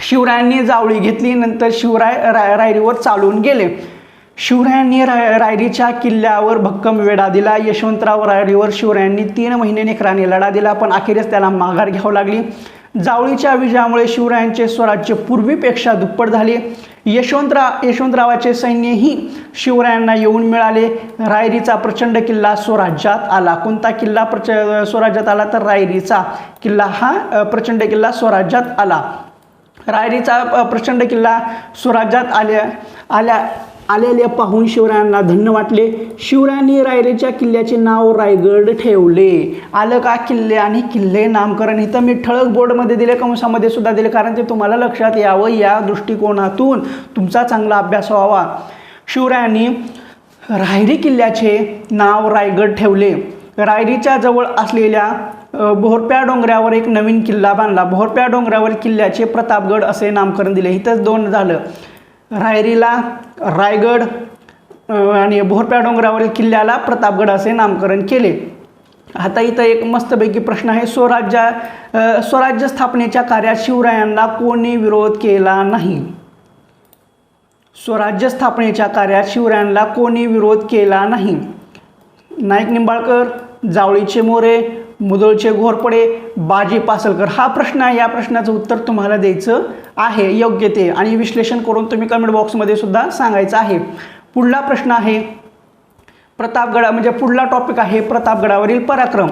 शिवरायांनी जावळी घेतली. नंतर शिवराय रायरीवर चालून गेले. शिवरायांनी रायरीच्या किल्ल्यावर भक्कम वेढा दिला. यशवंतराव रायरीवर शिवरायांनी 3 महिने निकराने लढा दिला, पण अखेरीस त्याला माघार घ्यावी लागली. जावळीच्या विजयामुळे शिवरायांचे स्वराज्य पूर्वीपेक्षा दुप्पट झाले. यशवंतरावाचे सैन्यही शिवरायांना येऊन मिळाले. रायरीचा प्रचंड किल्ला स्वराज्यात आला. कोणता किल्ला स्वराज्यात आला? तर रायरीचा किल्ला हा प्रचंड किल्ला स्वराज्यात आला. रायरीचा प्रचंड किल्ला स्वराज्यात आलेले पाहून शिवरायांना धन्य वाटले. शिवरायांनी रायरीच्या किल्ल्याचे नाव रायगड ठेवले. आलं का? किल्ले आणि किल्ले नामकरण इथं मी ठळक बोर्डमध्ये दिले, कंसामध्ये सुद्धा दिले, कारण ते तुम्हाला लक्षात यावं, या दृष्टिकोनातून तुमचा चांगला अभ्यास व्हावा. शिवरायांनी रायरी किल्ल्याचे नाव रायगड ठेवले. रायरीच्या जवळ असलेल्या भोरप्या डोंगरावर एक नवीन किल्ला बांधला. भोरप्या डोंगरावर किल्ल्याचे प्रतापगड असे नामकरण दिले. इथंच 2 झालं. रायरीला रायगड आणि भोरप्या डोंगरावरील किल्ल्याला प्रतापगड असे नामकरण केले. आता इथं एक मस्तपैकी प्रश्न आहे. स्वराज्य स्थापनेच्या कार्यात शिवरायांना कोणी विरोध केला नाही? स्वराज्य स्थापनेच्या कार्यात शिवरायांना कोणी विरोध केला नाही? नाईक निंबाळकर, जावळीचे मोरे, मुधोळचे घोरपडे, बाजी पासलकर. हा प्रश्न आहे. या प्रश्नाचं उत्तर तुम्हाला द्यायचं आहे योग्य ते, आणि विश्लेषण करून तुम्ही कमेंट बॉक्समध्ये सुद्धा सांगायचं आहे. पुढला प्रश्न आहे, प्रतापगड म्हणजे पुढला टॉपिक आहे प्रतापगडावरील पराक्रम.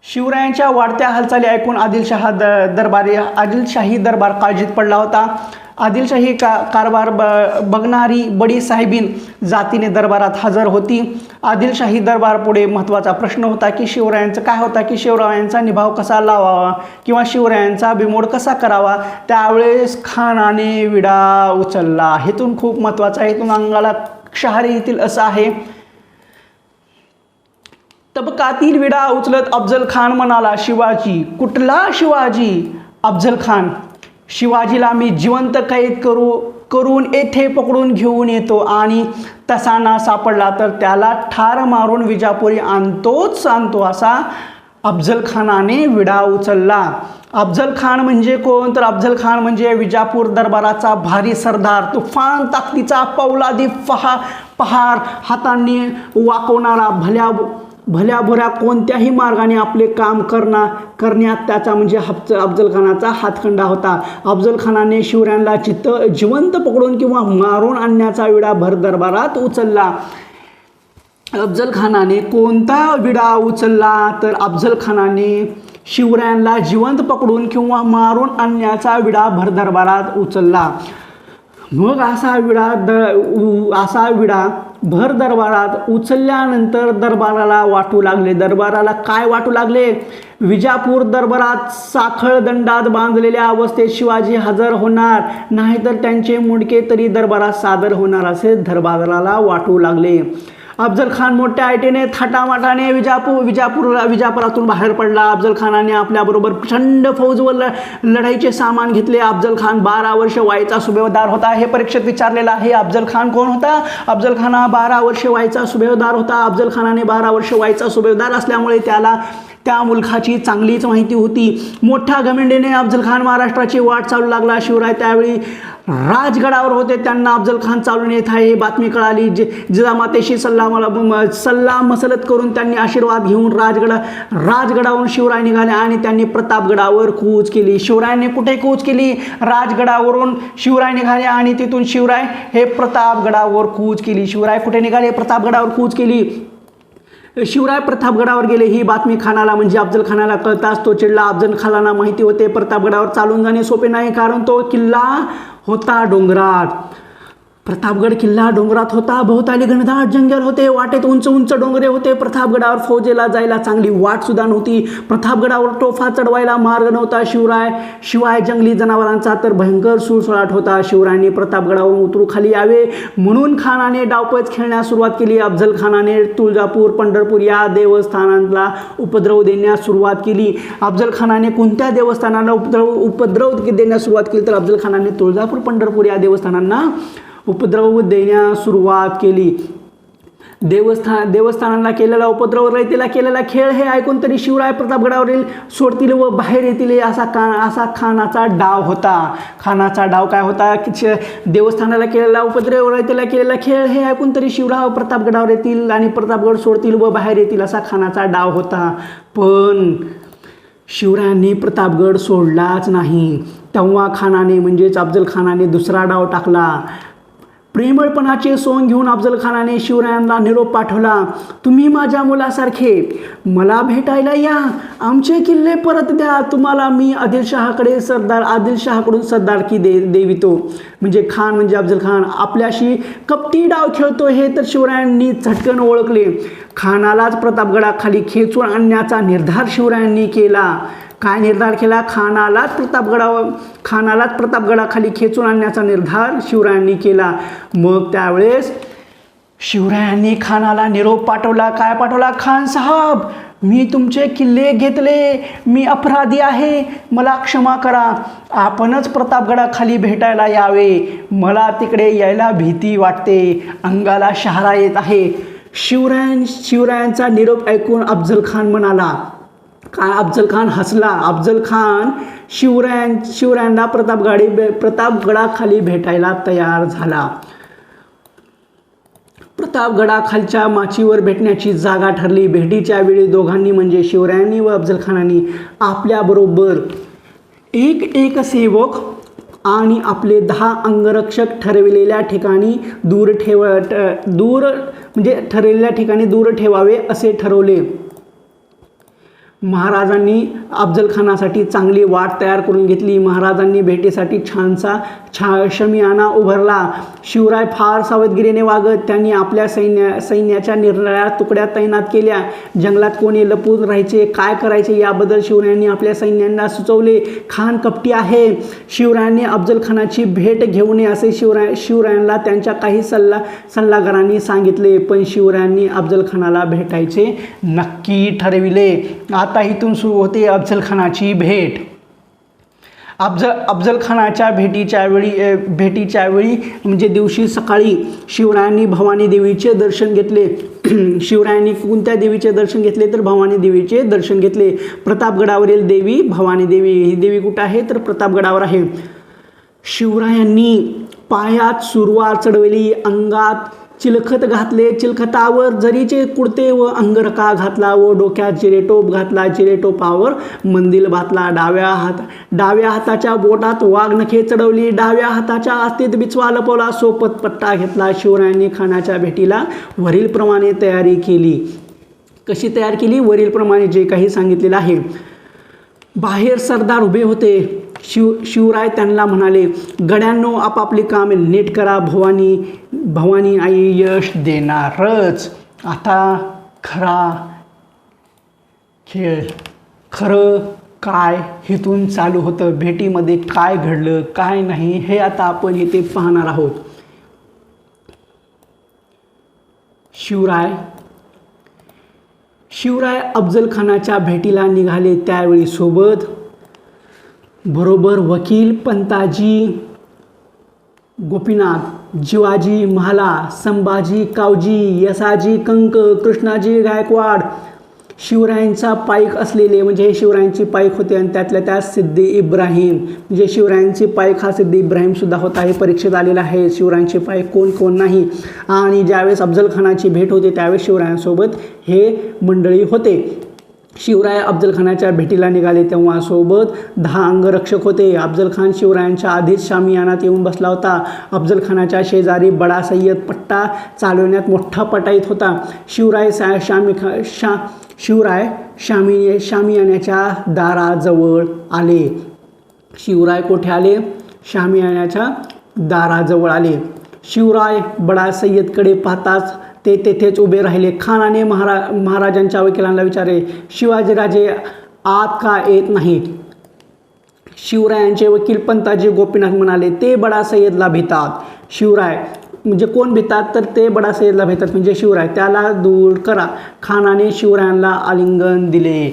शिवरायांच्या वाढत्या हालचाली ऐकून आदिलशाही दरबार काळजीत पडला होता. आदिलशाही कारभार बघणारी बडी साहेबीन जातीने दरबारात हजर होती. आदिलशाही दरबारपुढे महत्त्वाचा प्रश्न होता की शिवरायांचा निभाव कसा लावावा किंवा शिवरायांचा बिमोड कसा करावा. त्यावेळेस खानाने विडा उचलला. हेतून खूप महत्त्वाचा आहे, हेतून अंगाला क्षहारी येतील असं आहे. तबकातील विडा उचलत अफजल खान म्हणाला, शिवाजी? कुठला शिवाजी? अफजल खान, शिवाजीला मी जिवंत कैद करून येथे पकडून घेऊन येतो आणि तसा ना सापडला तर त्याला ठार मारून विजापुरी आणतोच आणतो, असा अफजल खानाने विडा उचलला. अफजल खान म्हणजे कोण? तर अफजल खान म्हणजे विजापूर दरबाराचा भारी सरदार, तुफान ताकदीचा पोलादी पहार हातांनी वाकवणारा, भल्याभुऱ्या कोणत्याही मार्गाने आपले काम करण्यात त्याचा म्हणजे अफजल खानाचा हातखंडा होता. अफजल खानाने शिवरायांना जिवंत पकडून किंवा मारून आणण्याचा विडा भर दरबारात उचलला. अफजल खानाने कोणता विडा उचलला? तर अफजल खानाने शिवरायांना जिवंत पकडून किंवा मारून आणण्याचा विडा भर दरबारात उचलला. मग असा विडा भर दरबारात उचलल्यानंतर दरबाराला वाटू लागले. दरबाराला काय वाटू लागले? विजापूर दरबारात साखळ दंडात बांधलेल्या अवस्थेत शिवाजी हजर होणार, नाहीतर त्यांचे मुंडके तरी दरबारात सादर होणार असे दरबाराला वाटू लागले. अफजल खान मोठ्या आयटीने थाटामाटाने विजापुरातून बाहेर पडला. अफजल खानाने आपल्याबरोबर प्रचंड फौज व लढाईचे सामान घेतले. अफजल खान 12 वर्ष वाईचा सुभेदार होता. हे परीक्षेत विचारलेलं आहे. अफजल खान कोण होता? अफजल खान हा 12 वर्ष वाईचा सुभेदार होता. अफजल खानाने 12 वर्ष वाईचा सुभेदार असल्यामुळे त्याला त्या मुलखाची चांगलीच माहिती होती. मोठ्या घमेंडीने अफजल खान महाराष्ट्राची वाट चालू लागला. शिवराय त्यावेळी राजगडावर होते. त्यांना अफजल खान चालून येत आहे ही बातमी कळाली. जिजामातेशी सल्ला मसलत करून त्यांनी आशीर्वाद घेऊन राजगडावरून शिवराय निघाले आणि त्यांनी प्रतापगडावर कूच केली. शिवरायांनी कुठे कूच केली? राजगडावरून शिवराय निघाले आणि तिथून शिवराय हे प्रतापगडावर कूच केली. शिवराय कुठे निघाले? प्रतापगडावर कूच केली. शिवराय प्रतापगडावर गेले ही बातमी खानाला म्हणजे अफजल खानाला कळताच तो चिडला. अफजल खानाला माहिती होते प्रतापगडावर चालून जाणे सोपे नाही, कारण तो किल्ला होता डोंगरात. प्रतापगड किल्ला डोंगरात होता. भोवताली घनदाट जंगल होते. वाटेत उंच उंच डोंगरे होते. प्रतापगडावर फौजेला जायला चांगली वाट सुद्धा नव्हती. प्रतापगडावर तोफा चढवायला मार्ग नव्हता. शिवाय जंगली जनावरांचा तर भयंकर सुळसुळाट होता. शिवरायांनी प्रतापगडावरून उतरू खाली यावे म्हणून खानाने डावपेच खेळण्यास सुरुवात केली. अफजल खानाने तुळजापूर, पंढरपूर या देवस्थानांना उपद्रव देण्यास सुरुवात केली. अफजल खानाने कोणत्या देवस्थानांना उपद्रव देण्यास सुरुवात केली? तर अफजल खानाने तुळजापूर, पंढरपूर या देवस्थानांना उपद्रव देण्यास सुरुवात केली. देवस्थानांना केलेला उपद्रव, रयतेला केलेला खेळ हे ऐकून तरी शिवराय प्रतापगडावरील सोडतील व बाहेर येतील असा खानाचा डाव होता. खानाचा डाव काय होता? देवस्थानाला केलेला उपद्रव, रयतेला केलेला खेळ हे ऐकून तरी शिवराय प्रतापगडावर येतील आणि प्रतापगड सोडतील व बाहेर येतील असा खानाचा डाव होता. पण शिवरायांनी प्रतापगड सोडलाच नाही. तेव्हा खानाने म्हणजेच अफजल खानाने दुसरा डाव टाकला. प्रेमळपणाचे सोंग घेऊन अफजल खानाने शिवरायांना निरोप पाठवला. तुम्ही माझ्या मुलासारखे मला भेटायला या. आमचे किल्ले परत द्या. तुम्हाला मी आदिलशहाकडून सरदारकी देवितो. म्हणजे खान म्हणजे अफजल खान आपल्याशी कपटी डाव खेळतो हे तर शिवरायांनी झटकन ओळखले. खानालाच प्रतापगडाखाली खेचून आणण्याचा निर्धार शिवरायांनी केला. काय निर्धार केला? खानालाच प्रतापगडाखाली खेचून आणण्याचा निर्धार शिवरायांनी केला. मग त्यावेळेस शिवरायांनी खानाला निरोप पाठवला. काय पाठवला? खान साहब, मी तुमचे किल्ले घेतले, मी अपराधी आहे, मला क्षमा करा. आपणच प्रतापगडाखाली भेटायला यावे. मला तिकडे यायला भीती वाटते, अंगाला शहारा येत आहे. शिवरायांचा निरोप ऐकून अफजल खान म्हणाला. काय? अफजल खान हसला. अफजल खान शिवरायांना प्रतापगडाखाली भेटायला तयार झाला. प्रतापगडाखालच्या माचीवर भेटण्याची जागा ठरली. भेटीच्या वेळी दोघांनी म्हणजे शिवरायांनी व अफजल खानांनी आपल्याबरोबर एक सेवक आणि आपले 10 अंगरक्षक ठरविलेल्या ठिकाणी दूर ठरलेल्या ठिकाणी दूर ठेवावे असे ठरवले. महाराजांनी अफजलखानासाठी चांगली वाट तयार करून घेतली. महाराजांनी भेटीसाठी छानसा शमियाना उभारला. शिवराय फार सावधगिरीने वागत. त्यांनी आपल्या सैन्याच्या निरनिराळ्या तुकड्या तैनात केल्या. जंगलात कोणी लपून राहायचे, काय करायचे याबद्दल शिवरायांनी आपल्या सैन्यांना सुचवले. खान कपटी आहे. शिवरायांनी अफजलखानाची भेट घेऊ नये असे शिवरायांना त्यांच्या काही सल्लागारांनी सांगितले. पण शिवरायांनी अफजलखानाला भेटायचे नक्की ठरविले. आता इथून सुरू होते अफजलखानाची भेट. अफजलखानाच्या भेटीच्या वेळी म्हणजे दिवशी सकाळी शिवरायांनी भवानी देवीचे दर्शन घेतले. शिवरायांनी कोणत्या देवीचे दर्शन घेतले तर भवानी देवीचे दर्शन घेतले. प्रतापगडावरील देवी भवानी देवी. ही देवी कुठे आहे तर प्रतापगडावर आहे. शिवरायांनी पायात सुरवार चढवली, अंगात चिलखत घातले, चिलखतावर जरीचे कुडते व अंगरखा घातला व डोक्यात जिरेटोप घातला, जिरेटोपावर मंदिल घातला. डाव्या हाताच्या बोटात वाघनखे चढवली, डाव्या हाताच्या आस्तीत बिचवा लपवला, सोपत पट्टा घेतला. शिवरायांनी खानाच्या भेटीला वरीलप्रमाणे तयारी केली. कशी तयार केली? वरीलप्रमाणे जे काही सांगितलेलं आहे. बाहेर सरदार उभे होते. शिवराय त्यांना म्हणाले, गड्यांनो आपापली कामे नीट करा, भवानी आई यश देणारच. आता खरा खेळ, खरं काय हिथून चालू होतं, भेटीमध्ये काय घडलं काय नाही हे आता आपण इथे पाहणार आहोत. शिवराय अफजलखानाच्या भेटीला निघाले. त्यावेळी सोबत बरोबर वकील पंताजी गोपीनाथ, जिवाजी महाला, संभाजी कावजी, यसाजी कंक, कृष्णाजी गायकवाड, शिवरायांचा पाईक असलेले म्हणजे हे शिवरायांची पाईक होते आणि त्यातल्या त्यात सिद्दी इब्राहिम म्हणजे शिवरायांची पाईक हा सिद्दी इब्राहिम सुद्धा होता. हे परीक्षेत आलेलं आहे. शिवरायांची पाईक कोण नाही. आणि ज्यावेळेस अफजलखानाची भेट होते त्यावेळेस शिवरायांसोबत हे मंडळी होते. शिवराय अफजलखानाच्या भेटीला निघाले तेव्हा सोबत 10 अंगरक्षक होते. अफजलखान शिवरायांच्या आधीच शामियानात येऊन बसला होता. अफजलखानाच्या शेजारी बडा सय्यद पट्टा चालवण्यात मोठा पटाईत होता. शिवराय शामियानाच्या दाराजवळ आले. शिवराय कोठे आले? शामियानाच्या दाराजवळ आले. शिवराय बडा सय्यदकडे पाहताच ते तेथेच उभे राहिले. खानाने महाराजांच्या वकिलांना विचारले, शिवाजीराजे आत का येत नाहीत? शिवरायांचे वकील पंताजी गोपीनाथ म्हणाले, ते बडा सय्यदला भितात. शिवराय म्हणजे कोण भितात तर ते बडा सय्यदला भितात म्हणजे शिवराय, त्याला दूर करा. खानाने शिवरायांना आलिंगन दिले.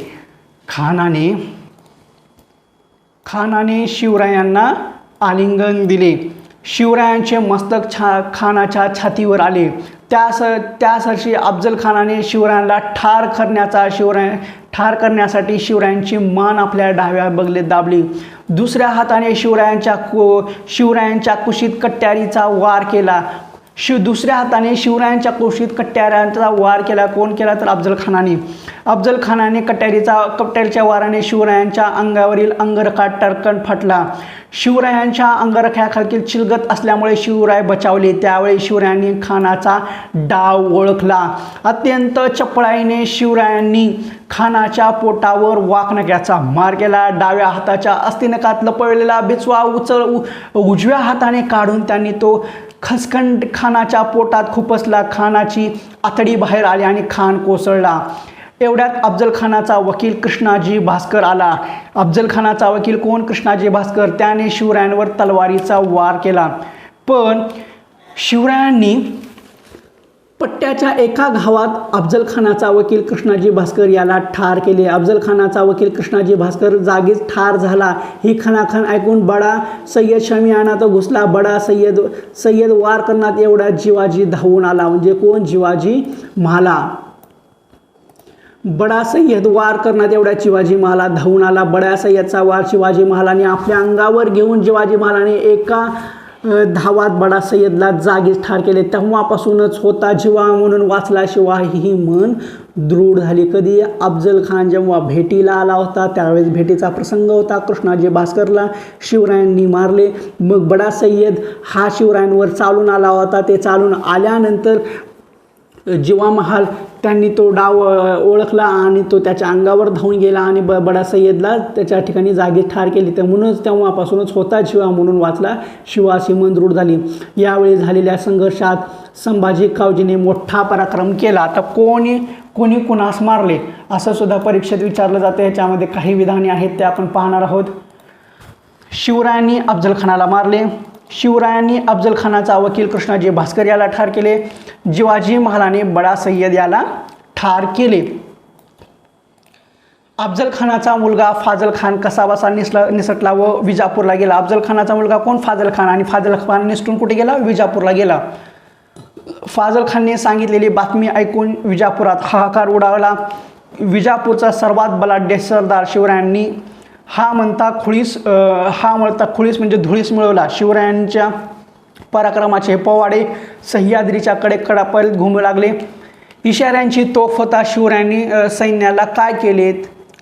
खानाने शिवरायांना आलिंगन दिले. शिवरायांचे मस्तक खानाच्या छातीवर आले. त्यासाठी अफजलखानाने शिवरायांना ठार करण्यासाठी शिवरायांची मान आपल्या डाव्या बगलेत दाबली. दुसऱ्या हाताने शिवरायांच्या कुशीत कट्यारीचा वार केला. दुसऱ्या हाताने शिवरायांच्या कुशीत कट्याऱ्यांचा वार केला. कोण केला तर अफजलखानाने कट्यारीच्या वाराने शिवरायांच्या अंगावरील अंगरखा टरकन फाटला. शिवरायांच्या अंगरख्याखाली चिलगत असल्यामुळे शिवराय बचावले. त्यावेळी शिवरायांनी खानाचा डाव ओळखला. अत्यंत चपळाईने शिवरायांनी खानाच्या पोटावर वाकणक्याचा मार केला. डाव्या हाताच्या अस्थिनकात लपवलेला बिचवा उजव्या हाताने काढून त्यांनी तो खसखंड खानाच्या पोटात खुपसला. खानाची आतडी बाहेर आली आणि खान कोसळला. एवढ्यात अफजलखानाचा वकील कृष्णाजी भास्कर आला. अफजलखानाचा वकील कोण? कृष्णाजी भास्कर. त्याने शिवरायांवर तलवारीचा वार केला. पण शिवरायांनी पट्ट्याच्या एका घावात अफजलखानाचा वकील कृष्णाजी भास्कर याला ठार केले. अफजलखानाचा वकील कृष्णाजी भास्कर जागीच ठार झाला. ही खणाखण ऐकून बडा सय्यद शामियानात घुसला. बडा सय्यद वार करण्यात एवढ्यात जिवाजी धावून आला. म्हणजे कोण? जिवाजी महाला. बडा सय्यद वार करण्यात एवढ्या शिवाजी महाला धावून आला. बड्या सय्यदचा वार शिवाजी महालाने आपल्या अंगावर घेऊन शिवाजी महालाने धावात बडा सय्यदला जागीच ठार केले. तेव्हापासूनच होता जीवा म्हणून वाचला शिवा ही म्हण दृढ झाली. कधी? अफजल खान जेव्हा भेटीला आला होता त्यावेळेस भेटीचा प्रसंग होता. कृष्णाजी भास्करला शिवरायांनी मारले. मग बडा सय्यद हा शिवरायांवर चालून आला होता. ते चालून आल्यानंतर जीवा महाल त्यांनी तो डाव ओळखला आणि तो त्याच्या अंगावर धावून गेला आणि बडा सय्यदला त्याच्या ठिकाणी जागी ठार केली. तर म्हणूनच तेव्हापासूनच होता शिवा म्हणून वाचला शिवा अशी म्हण दृढ झाली. यावेळी झालेल्या संघर्षात संभाजी कावजीने मोठा पराक्रम केला. आता कोणी कुणास मारले असं सुद्धा परीक्षेत विचारलं जातं. याच्यामध्ये काही विधाने आहेत ते आपण पाहणार आहोत. शिवरायांनी अफजल खानाला मारले. शिवरायांनी अफजल खानाचा वकील कृष्णाजी भास्कर याला ठार केले. जिवाजी महालाने बडा सय्यद याला ठार केले. अफजल खानाचा मुलगा फाजल खान कसाबसा निसटला व विजापूरला गेला. अफजल खानाचा मुलगा कोण? फाजल खान. आणि फाजल खान निसटून कुठे गेला? विजापूरला गेला. फाजल खानने सांगितलेली बातमी ऐकून विजापुरात हाहाकार उडाला. विजापूरचा सर्वात बलाढ्य सरदार शिवरायांनी हा म्हणता खुळीस म्हणजे धुळीस मिळवला. शिवरायांच्या पराक्रमाचे पोवाडे सह्याद्रीच्या कडेकडापर्यंत घुमू लागले. इशाऱ्यांची तोफ होता. शिवरायांनी सैन्याला काय केले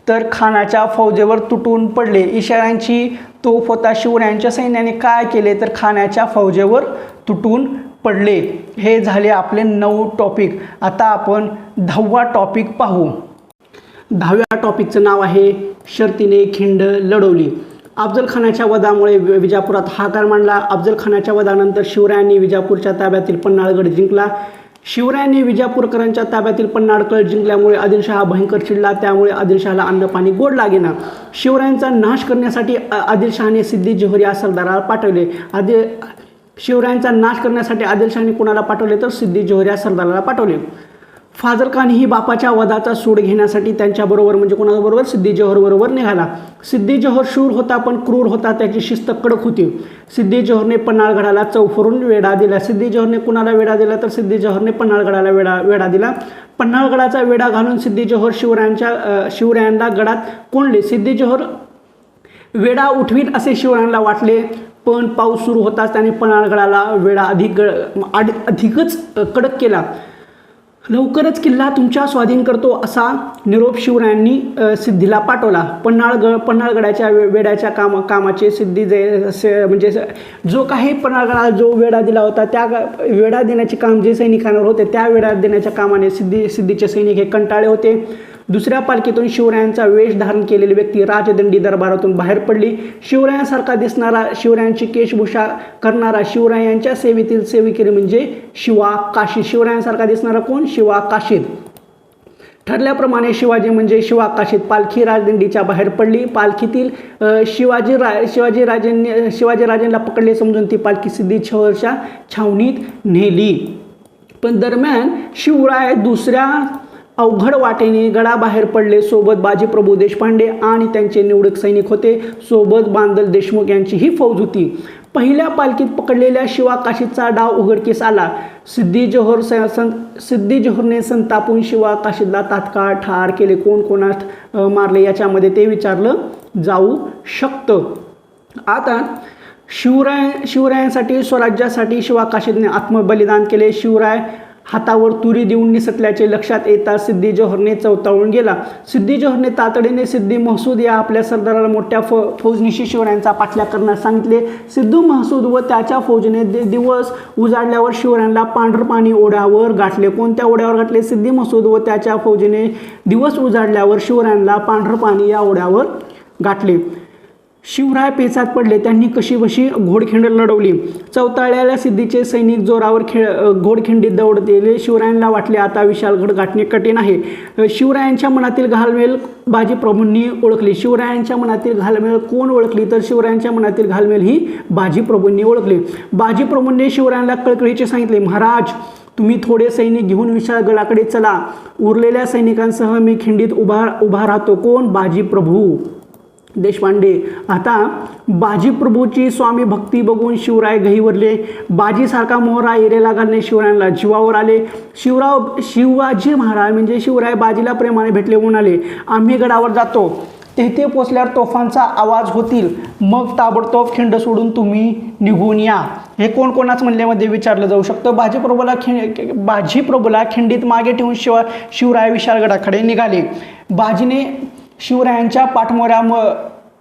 तर खानाच्या फौजेवर तुटून पडले. इशाऱ्यांची तोफ होता. शिवरायांच्या सैन्याने काय केले तर खानाच्या फौजेवर तुटून पडले. हे झाले आपले 9 टॉपिक. आता आपण 10वा टॉपिक पाहू. 10व्या टॉपिकचं नाव आहे शर्तीने खिंड लढवली. अफजल खानाच्या वधामुळे विजापुरात हाहाकार मांडला. अफजल खानाच्या वधानंतर शिवरायांनी विजापूरच्या ताब्यातील पन्हाळगड जिंकला. शिवरायांनी विजापूरकरांच्या ताब्यातील पन्हाळगड जिंकल्यामुळे आदिलशहा भयंकर चिडला. त्यामुळे आदिलशहाला अन्न पाणी गोड लागेना. शिवरायांचा नाश करण्यासाठी आदिलशहाने सिद्दी जोहर या सरदाराला पाठवले. शिवरायांचा नाश करण्यासाठी आदिलशहाने कुणाला पाठवले तर सिद्दी जोहर या सरदाराला पाठवले. फाजल खान ही बापाच्या वधाचा सूड घेण्यासाठी त्यांच्याबरोबर म्हणजे कोणाबरोबर? सिद्दी जोहर बरोबर निघाला. सिद्दी जोहर शूर होता पण क्रूर होता. त्याची शिस्त कडक होती. सिद्दी जोहरने पन्हाळगडाला चौफरून वेढा दिला. सिद्दी जोहरने कुणाला वेढा दिला तर सिद्दी जोहरने पन्हाळगडाला वेढा दिला. पन्हाळगडाचा वेढा घालून सिद्दी जोहर शिवरायांना गडात कोंडले. सिद्दी जोहर वेढा उठवीत असे शिवरायांना वाटले पण पाऊस सुरू होताच त्याने पन्हाळगडाला वेढा अधिकच कडक केला. लवकरच किल्ला तुमच्या स्वाधीन करतो असा निरोप शिवरायांनी सिद्धीला पाठवला. पन्हाळगडाच्या वेढ्याच्या कामाचे सिद्धी म्हणजे जो काही पन्हाळगडाला जो वेढा दिला होता त्या वेढा देण्याचे काम जे सैनिकांवर होते त्या वेढा देण्याच्या कामाने सिद्धीचे सैनिक हे कंटाळले होते. दुसऱ्या पालखीतून शिवरायांचा वेश धारण केलेली व्यक्ती राजदंडी दरबारातून बाहेर पडली. शिवरायांसारखा दिसणारा, शिवरायांची केशभूषा करणारा, शिवरायांच्या सेवेतील सेविकेरी म्हणजे शिवा काशीद. शिवरायांसारखा दिसणारा कोण? शिवा काशीद. ठरल्याप्रमाणे शिवाजी म्हणजे शिवा काशीद पालखी राजदंडीच्या बाहेर पडली. पालखीतील शिवाजीराजेंना पकडले समजून ती पालखी सिद्दी जोहरच्या छावणीत नेली. पण दरम्यान शिवराय दुसऱ्या अवघड वाटेने गडाबाहेर पडले. सोबत बाजीप्रभू देशपांडे आणि त्यांचे निवडक सैनिक होते. सोबत बांदल देशमुख यांची ही फौज होती. पहिल्या पालखीत पकडलेल्या शिवा काशीदचा डाव उघडकीस आला. सिद्दी जोहरने संतापून शिवा काशीदला तात्काळ ठार केले. कोण कोणास मारले याच्यामध्ये ते विचारलं जाऊ शकतं. आता शिवरायांसाठी स्वराज्यासाठी शिवा काशीदने आत्मबलिदान केले. शिवराय हातावर तुरी देऊन निसटल्याचे लक्षात येताच सिद्दी जोहरने चवताळून गेला. सिद्दी जोहरने तातडीने सिद्दी महसूद या आपल्या सरदाराला मोठ्या फौजनिशी शिवरायांचा पाठलाग करण्यास सांगितले. सिद्धू महसूद व त्याच्या फौजेने दिवस उजाडल्यावर शिवरायांना पांढरपाणी ओढ्यावर गाठले. कोणत्या ओढ्यावर गाठले? सिद्दी महसूद व त्याच्या फौजेने दिवस उजाडल्यावर शिवरायांना पांढरपाणी या ओढ्यावर गाठले. शिवराय पेचात पडले. त्यांनी कशीबशी घोडखिंड लढवली. चवताळलेल्या सिद्धीचे सैनिक जोरावर घोडखिंडीत दौडले. शिवरायांना वाटले आता विशालगड गाठणे कठीण आहे. शिवरायांच्या मनातील घालमेल बाजीप्रभूंनी ओळखली. शिवरायांच्या मनातील घालमेल कोण ओळखली तर शिवरायांच्या मनातील घालमेल ही बाजीप्रभूंनी ओळखली. बाजीप्रभूंनी शिवरायांना कळकळीचे सांगितले, महाराज तुम्ही थोडे सैनिक घेऊन विशाळगडाकडे चला. उरलेल्या सैनिकांसह मी खिंडीत उभा राहतो. कोण? बाजीप्रभू देशपांडे. आता बाजीप्रभूची स्वामी भक्ती बघून शिवराय गहिवरले. बाजीसारखा मोहरा एरेला घालणे शिवरायांना जीवावर आले. शिवाजी महाराज म्हणजे शिवराय बाजीला प्रेमाने भेटले. म्हणाले, आम्ही गडावर जातो तेथे पोचल्यावर तोफांचा आवाज होतील, मग ताबडतोब खिंड सोडून तुम्ही निघून या. हे कोण कोणाच म्हणल्यामध्ये विचारलं जाऊ शकतं. बाजी प्रभूला खिंडीत मागे ठेवून शिवराय विशाळगडाकडे निघाले. बाजीने शिवरायांच्या पाठमोऱ्या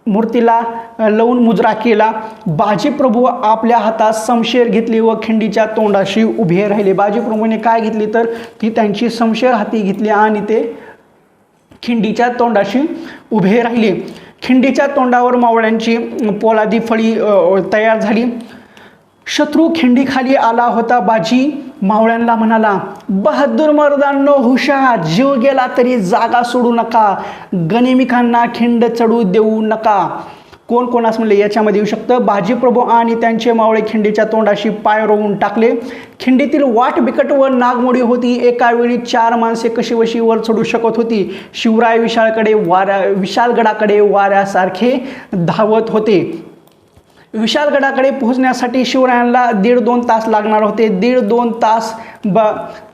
मूर्तीला लावून मुजरा केला. बाजी प्रभू आपल्या हातात शमशेर घेतली व खिंडीच्या तोंडाशी उभे राहिले. बाजी प्रभूने काय घेतली तर ती त्यांची शमशेर हाती घेतली आणि ते खिंडीच्या तोंडाशी उभे राहिले. खिंडीच्या तोंडावर मावळ्यांची पोलादी फळी तयार झाली. शत्रू खिंडीखाली आला होता. बाजी मावळ्यांना म्हणाला, बहादूर मर्दांनो हुशार, जीव गेला तरी जागा सोडू नका, गनिमिकांना खिंड चढू देऊ नका. कोण कोणास म्हणले याच्यामध्ये येऊ शकतं. बाजी प्रभू आणि त्यांचे मावळे खिंडीच्या तोंडाशी पाय रोवून टाकले. खिंडीतील वाट बिकट व नागमोडी होती. एका वेळी 4 माणसे कशीबशी वर चढू शकत होती. शिवराय विशाळगडाकडे वाऱ्यासारखे धावत होते. विशाळगडाकडे पोहोचण्यासाठी शिवरायांना 1.5-2 तास लागणार होते. 1.5-2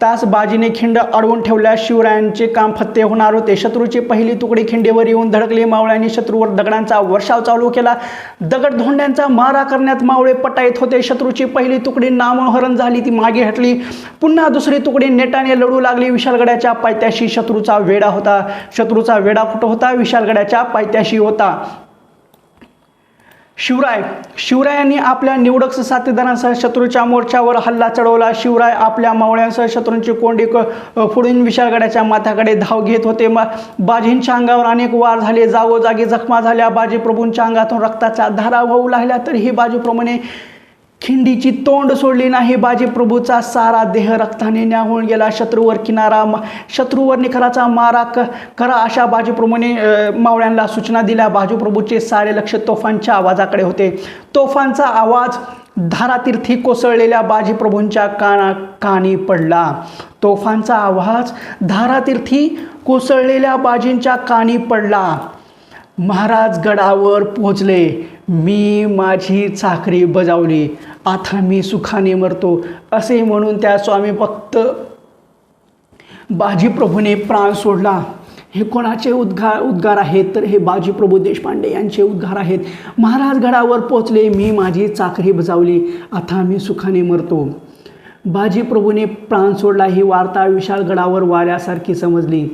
तास बाजीने खिंड अडवून ठेवल्यास शिवरायांचे काम फत्ते होणार होते. शत्रूची पहिली तुकडी खिंडीवर येऊन धडकली. मावळ्यांनी शत्रूवर दगडांचा वर्षाव चालू केला. दगडधोंड्यांचा मारा करण्यात मावळे पटाईत होते. शत्रूची पहिली तुकडी नामोहरण झाली, ती मागे हटली. पुन्हा दुसरी तुकडी नेटाने लढू लागली. विशाळगडाच्या पायथ्याशी शत्रूचा वेढा होता. शत्रूचा वेढा कुठं होता? विशाळगडाच्या पायथ्याशी होता. शिवरायांनी आपल्या निवडक साथीदारांसह शत्रूच्या मोर्चावर हल्ला चढवला. शिवराय आपल्या मावळ्यांसह शत्रूंची कोंडी फोडून विशाळगडाच्या माथ्याकडे धाव घेत होते. बाजींच्या अंगावर अनेक वार झाले, जागोजागी जखमा झाल्या. बाजी प्रभूंच्या अंगातून रक्ताच्या धारा वाहू लागल्या, तरीही बाजीप्रभूने खिंडीची तोंड सोडली नाही. बाजी प्रभूचा सारा देह रक्ताने न्हाऊन गेला. शत्रूवर निखराचा मारा करा अशा बाजीप्रभूने मावळ्यांना सूचना दिल्या. बाजीप्रभूचे सारे लक्ष तोफांच्या आवाजाकडे होते. तोफांचा आवाज धारातीर्थी कोसळलेल्या बाजीप्रभूंच्या कानी पडला. तोफांचा आवाज धारातीर्थी कोसळलेल्या बाजींच्या कानी पडला. महाराज गडावर पोहोचले. मी माझी चाकरी बजावली, आता मी सुखाने मरतो, असे म्हणून त्या स्वामी भक्त बाजीप्रभूने प्राण सोडला. हे कोणाचे उद्गार आहेत तर हे बाजीप्रभू देशपांडे यांचे उद्गार आहेत. महाराज गडावर पोहोचले, मी माझी चाकरी बजावली, आता मी सुखाने मरतो. बाजीप्रभूने प्राण सोडला ही वार्ता विशाळगडावर वाऱ्यासारखी समजली.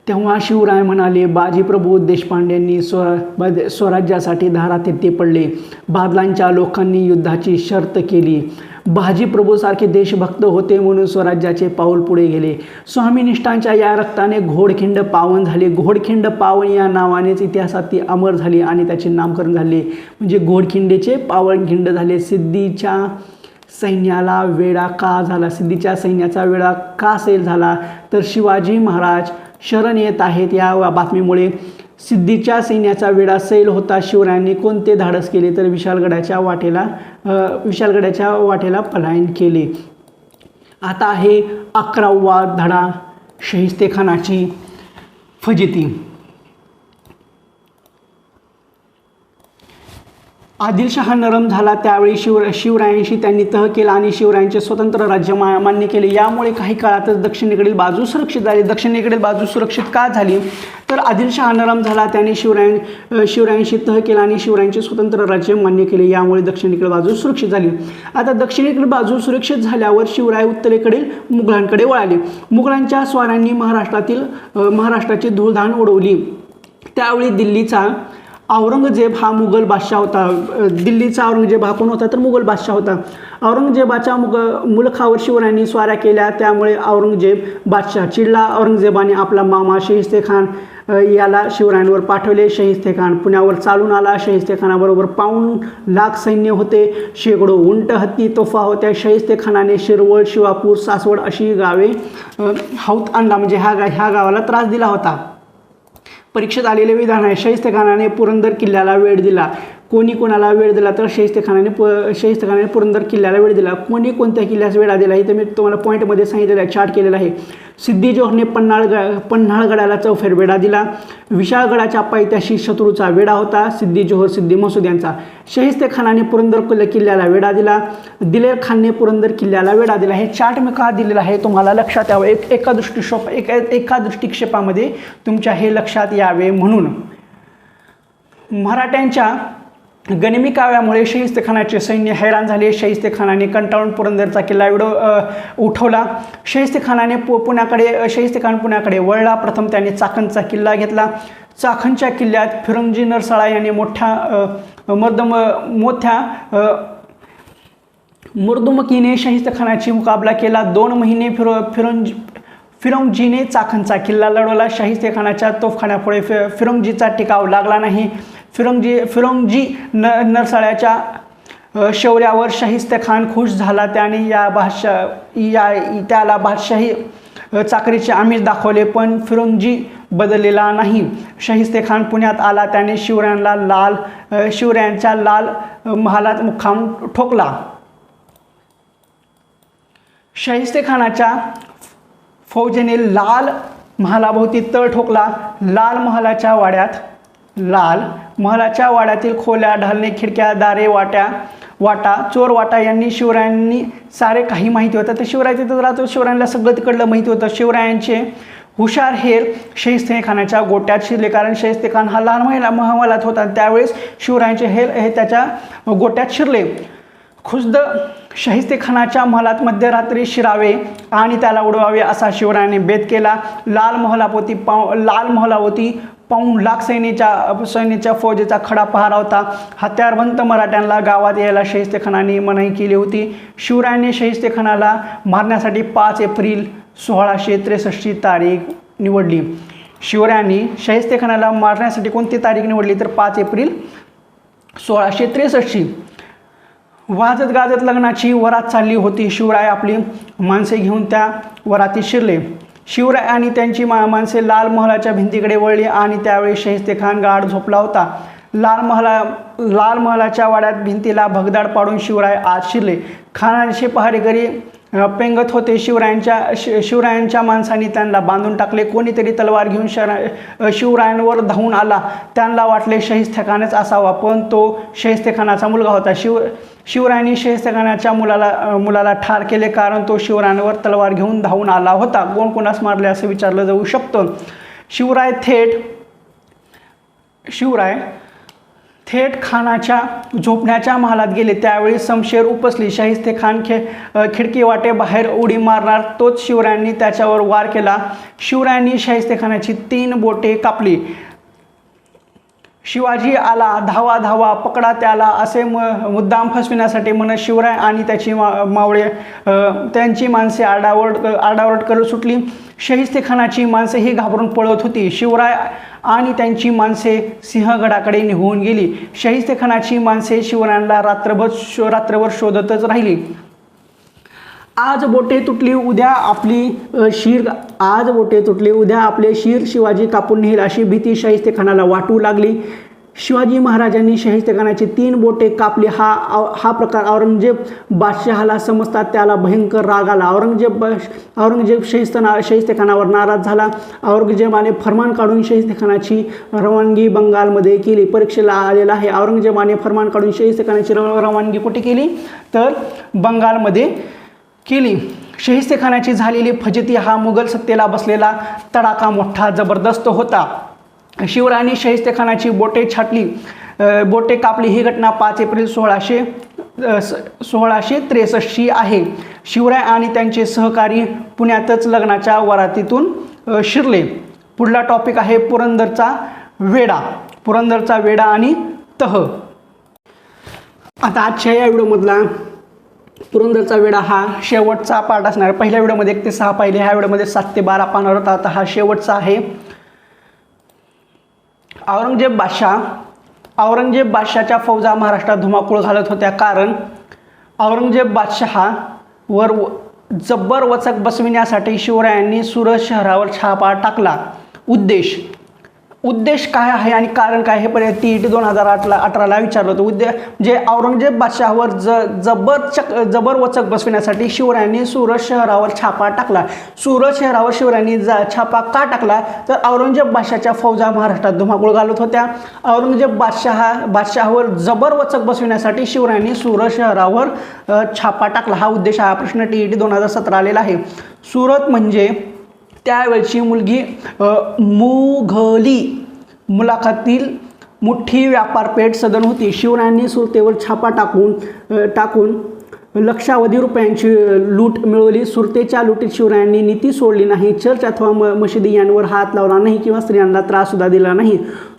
तेव्हा शिवराय म्हणाले, बाजीप्रभू देशपांड्यांनी स्वराज्यासाठी धारातीर्थी पडले. बादलांच्या लोकांनी युद्धाची शर्त केली. बाजीप्रभूसारखे देशभक्त होते म्हणून स्वराज्याचे पाऊल पुढे गेले. स्वामीनिष्ठांच्या या रक्ताने घोडखिंड पावन झाले. घोडखिंड पावन या नावानेच इतिहासात ती अमर झाली आणि त्याचे नामकरण झाले. म्हणजे घोडखिंडीचे पावनखिंड झाले. सिद्धीच्या सैन्याला वेढा का झाला? सिद्धीच्या सैन्याचा वेढा का सैल झाला? तर शिवाजी महाराज शरण येत आहेत या बातमीमुळे सिद्धीच्या सैन्याचा वेढा सैल होता. शिवरायांनी कोणते धाडस केले तर विशाळगडाच्या वाटेला पलायन केले. आता आहे 11वा धडा, शाहिस्तेखानाची फजिती. आदिलशहा नरम झाला त्यावेळी शिवरायांशी त्यांनी तह केला आणि शिवरायांचे स्वतंत्र राज्य मान्य केले. यामुळे काही काळातच दक्षिणेकडील बाजू सुरक्षित झाली. दक्षिणेकडील बाजू सुरक्षित का झाली तर आदिलशहा नरम झाला, त्याने शिवरायांशी तह केला आणि शिवरायांचे स्वतंत्र राज्य मान्य केले. यामुळे दक्षिणेकडील बाजू सुरक्षित झाली. आता दक्षिणेकडील बाजू सुरक्षित झाल्यावर शिवराय उत्तरेकडील मुघलांकडे वळाले. मुघलांच्या स्वारांनी महाराष्ट्राची धूळधाण उडवली. त्यावेळी दिल्लीचा औरंगजेब हा मुघल बादशाह होता. दिल्लीचा औरंगजेब हा कोण होता तर मुघल बादशाह होता. औरंगजेबाच्या मुलखावर शिवरायांनी स्वाऱ्या केल्या. त्यामुळे औरंगजेब बादशाह चिडला. औरंगजेबाने आपला मामा शाहिस्तेखान याला शिवरायांवर पाठवले. शाहिस्तेखान पुण्यावर चालून आला. शाहिस्तेखानाबरोबर 5 लाख सैन्य होते. शेकडो उंट हत्ती तोफा होत्या. शाहिस्तेखानाने शिरवळ, शिवापूर, सासवड अशी गावे हौत आणला, म्हणजे ह्या गावाला त्रास दिला होता. परीक्षेत आलेले विधान आहे. शाहिस्तेखानाने पुरंदर किल्ल्याला वेळ दिला. कोणी कोणाला वेळ दिला तर शाहिस्तेखानाने पुरंदर किल्ल्याला वेळ दिला. कोणी कोणत्या किल्ल्यास वेळा दिला हे तर मी तुम्हाला पॉईंटमध्ये सांगितलेलं आहे, चार्ट केलेला आहे. सिद्धी जोहरने पन्हाळगडाला चौफेर वेढा दिला. विशाळगडाच्या पायथ्याशी शत्रूचा वेढा होता, सिद्धी जोहर सिद्धी मसूद यांचा. शाहिस्तेखानाने पुरंदर किल्ल्याला वेढा दिला. दिलेर खानने पुरंदर किल्ल्याला वेढा दिला. हे चार्ट मी का दिलेला आहे तुम्हाला लक्षात यावं, एका दृष्टिक्षेपामध्ये तुमच्या हे लक्षात यावे म्हणून. मराठ्यांच्या गनिमी काव्यामुळे शाहिस्तेखानाचे सैन्य हैराण झाले. शाहिस्तेखानाने कंटाळून पुरंदरचा किल्ला उठवला. शाहिस्तेखान पुण्याकडे वळला. प्रथम त्याने चाकणचा किल्ला घेतला. चाकणच्या किल्ल्यात फिरंगजी नरसाळा यांनी मोठ्या मर्दुमकीने शाहिस्तेखानाची मुकाबला केला. 2 महिने फिरंगजीने चाकणचा किल्ला लढवला. शाहिस्तेखानाच्या तोफखान्यापुढे फिरंगजीचा टिकाव लागला नाही. फिरंगजी नरसाळ्याच्या शौर्यावर शाहिस्तेखान खुश झाला. त्याने त्याला बादशाही चाकरीचे आमिष दाखवले, पण फिरंगजी बदललेला नाही. शाहिस्तेखान पुण्यात आला. त्याने शिवरायांच्या लाल महालात मुक्काम ठोकला. शाहिस्तेखानाच्या फौजेने लाल महालाभोवती तळ ठोकला. लाल महालाच्या वाड्यातील खोल्या, ढालणे, खिडक्या, दारे, चोरवाटा यांनी शिवरायांनी सारे काही माहिती होतं. तर शिवराय तिथं राहतो. शिवरायांना सगळं तिकडलं माहिती होतं. शिवरायांचे हुशार हेर शाहिस्तेखानाच्या गोट्यात शिरले, कारण शाहिस्तेखान हा लहान महालात होता. त्यावेळेस शिवरायांचे हेर हे त्याच्या गोट्यात शिरले. खुद्द शाहिस्तेखानाच्या महालात मध्यरात्री शिरावे आणि त्याला उडवावे असा शिवरायांनी बेत केला. लाल महालावती पाऊण लाख सैन्याच्या फौजेचा खडा पहारा होता. हत्यारबंद मराठ्यांना गावात यायला शाहिस्तेखानाने मनाई केली होती. शिवरायांनी शाहिस्तेखानाला मारण्यासाठी 5 एप्रिल 1663 तारीख निवडली. शिवरायांनी शाहिस्तेखानाला मारण्यासाठी कोणती तारीख निवडली तर 5 एप्रिल 1663. वाजत गाजत लग्नाची वरात चालली होती. शिवराय आपली माणसे घेऊन त्या वरातीत शिरले. शिवराय आणि त्यांची माणसे लाल महालाच्या भिंतीकडे वळली आणि त्यावेळी शाहिस्तेखान गाढ झोपला होता. लाल महालाच्या वाड्यात भिंतीला भगदाड पाडून शिवराय आत शिरले. खानाचे पहारेकरी पेंगत होते. शिवरायांच्या माणसांनी त्यांना बांधून टाकले. कोणीतरी तलवार घेऊन शिवरायांवर धावून आला. त्यांना वाटले शाहिस्तेखानच असावा, पण तो शाहिस्तेखानाचा मुलगा होता. शिवरायांनी शाहिस्तेखानाच्या मुलाला ठार केले, कारण तो शिवरायांवर तलवार घेऊन धावून आला होता. कोण कोणास मारले असं विचारलं जाऊ शकतं. शिवराय थेट खानाच्या झोपण्याच्या महालात गेले. त्यावेळी शमशेर उपसली. शाहिस्तेखान खिडकी वाटे बाहेर उडी मारणार, तोच शिवरायांनी त्याच्यावर वार केला. शिवरायांनी शाहिस्तेखानाची 3 बोटे कापली. शिवाजी आला, धावा धावा, पकडा त्याला असे मुद्दाम फसविण्यासाठी म्हणत शिवराय आणि त्यांची माणसे आरडाओरड करत सुटली. शाहिस्तेखानाची माणसे ही घाबरून पळत होती. शिवराय आणि त्यांची माणसे सिंहगडाकडे निघून गेली. शाहिस्तेखानाची माणसे शिवरायांना रात्रभर शोधतच राहिली. आज बोटे तुटली उद्या आपले शिर शिवाजी कापून नेईल अशी भीती शाहिस्तेखानाला वाटू लागली. शिवाजी महाराजांनी शाहिस्तेखानाची 3 बोटे कापली. हा प्रकार औरंगजेब बादशहाला समजतात. त्याला भयंकर राग आला. औरंगजेब शाहिस्तेखानावर नाराज झाला. औरंगजेबाने फरमान काढून शाहिस्तेखानाची रवानगी बंगालमध्ये केली. परीक्षेला आलेला आहे. औरंगजेबाने फरमान काढून शाहिस्तेखानाची रवानगी कुठे केली तर बंगालमध्ये केली. शाहिस्तेखानाची झालेली फजिती हा मुघल सत्तेला बसलेला तडाखा मोठा जबरदस्त होता. शिवरायांनी शाहिस्तेखानाची बोटे कापली. ही घटना 5 एप्रिल 1663 आहे. शिवराय आणि त्यांचे सहकारी पुण्यातच लग्नाच्या वरातीतून शिरले. पुढला टॉपिक आहे पुरंदरचा वेढा आणि तह. आता आजच्या या व्हिडिओमधला पुरंदरचा वेढा हा शेवटचा पार्ट असणार. पहिल्या व्हिडिओमध्ये 1 ते 6 पाहिले. ह्या व्हिडिओमध्ये 7 ते 12 पाहणार होता. आता हा शेवटचा आहे. औरंगजेब बादशाहच्या फौजा महाराष्ट्रात धुमाकूळ घालत होत्या, कारण औरंगजेब बादशहावर जब्बर वचक बसविण्यासाठी शिवरायांनी सुरत शहरावर छापा टाकला. उद्देश काय आहे आणि कारण काय हे पर्यंत TET 2018ला विचारलं होतं. जे औरंगजेब बादशहावर जबर वचक बसविण्यासाठी शिवरायांनी सुरत शहरावर छापा टाकला. सुरत शहरावर शिवरायांनी छापा का टाकला तर औरंगजेब बादशहाच्या फौजा महाराष्ट्रात धुमाकूळ घालत होत्या. औरंगजेब बादशहावर जबर वचक बसविण्यासाठी शिवरायांनी सुरत शहरावर छापा टाकला. हा उद्देश हा प्रश्न TET 2017 आलेला आहे. सुरत म्हणजे त्यावेळची मुलगी मुघली मोठी व्यापारपेठ सदन होती. शिवरायांनी सुरतेवर छापा टाकून लक्षावधी रुपयांची लूट मिळवली. सुरतेच्या लुटीत शिवरायांनी नीती सोडली नाही. चर्च अथवा मशिदी यांवर हात लावला नाही किंवा स्त्रियांना त्राससुद्धा दिला नाही.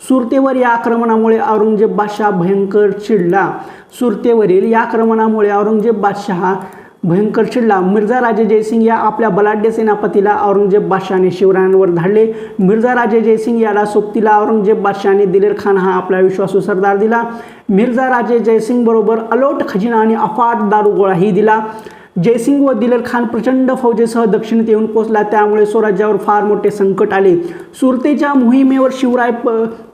सुरतेवर या आक्रमणामुळे औरंगजेब बादशाह भयंकर चिडला. सुरतेवरील या आक्रमणामुळे औरंगजेब बादशाह भयंकर चिडला. मिर्झा राजे जयसिंग या आपल्या बलाढ्य सेनापतीला औरंगजेब बादशाहने शिवरायांवर धाडले. मिर्झा राजे जयसिंग याला सोबतीला औरंगजेब बादशाहने दिलेर खान हा आपला विश्वासू सरदार दिला. मिर्झा राजे जयसिंग बरोबर अलोट खजिना आणि अफाट दारुगोळाही दिला. जयसिंग व दिलेर खान प्रचंड फौजेसह दक्षिणेत येऊन पोहोचला. त्यामुळे स्वराज्यावर फार मोठे संकट आले. सुरतेच्या मोहिमेवर शिवराय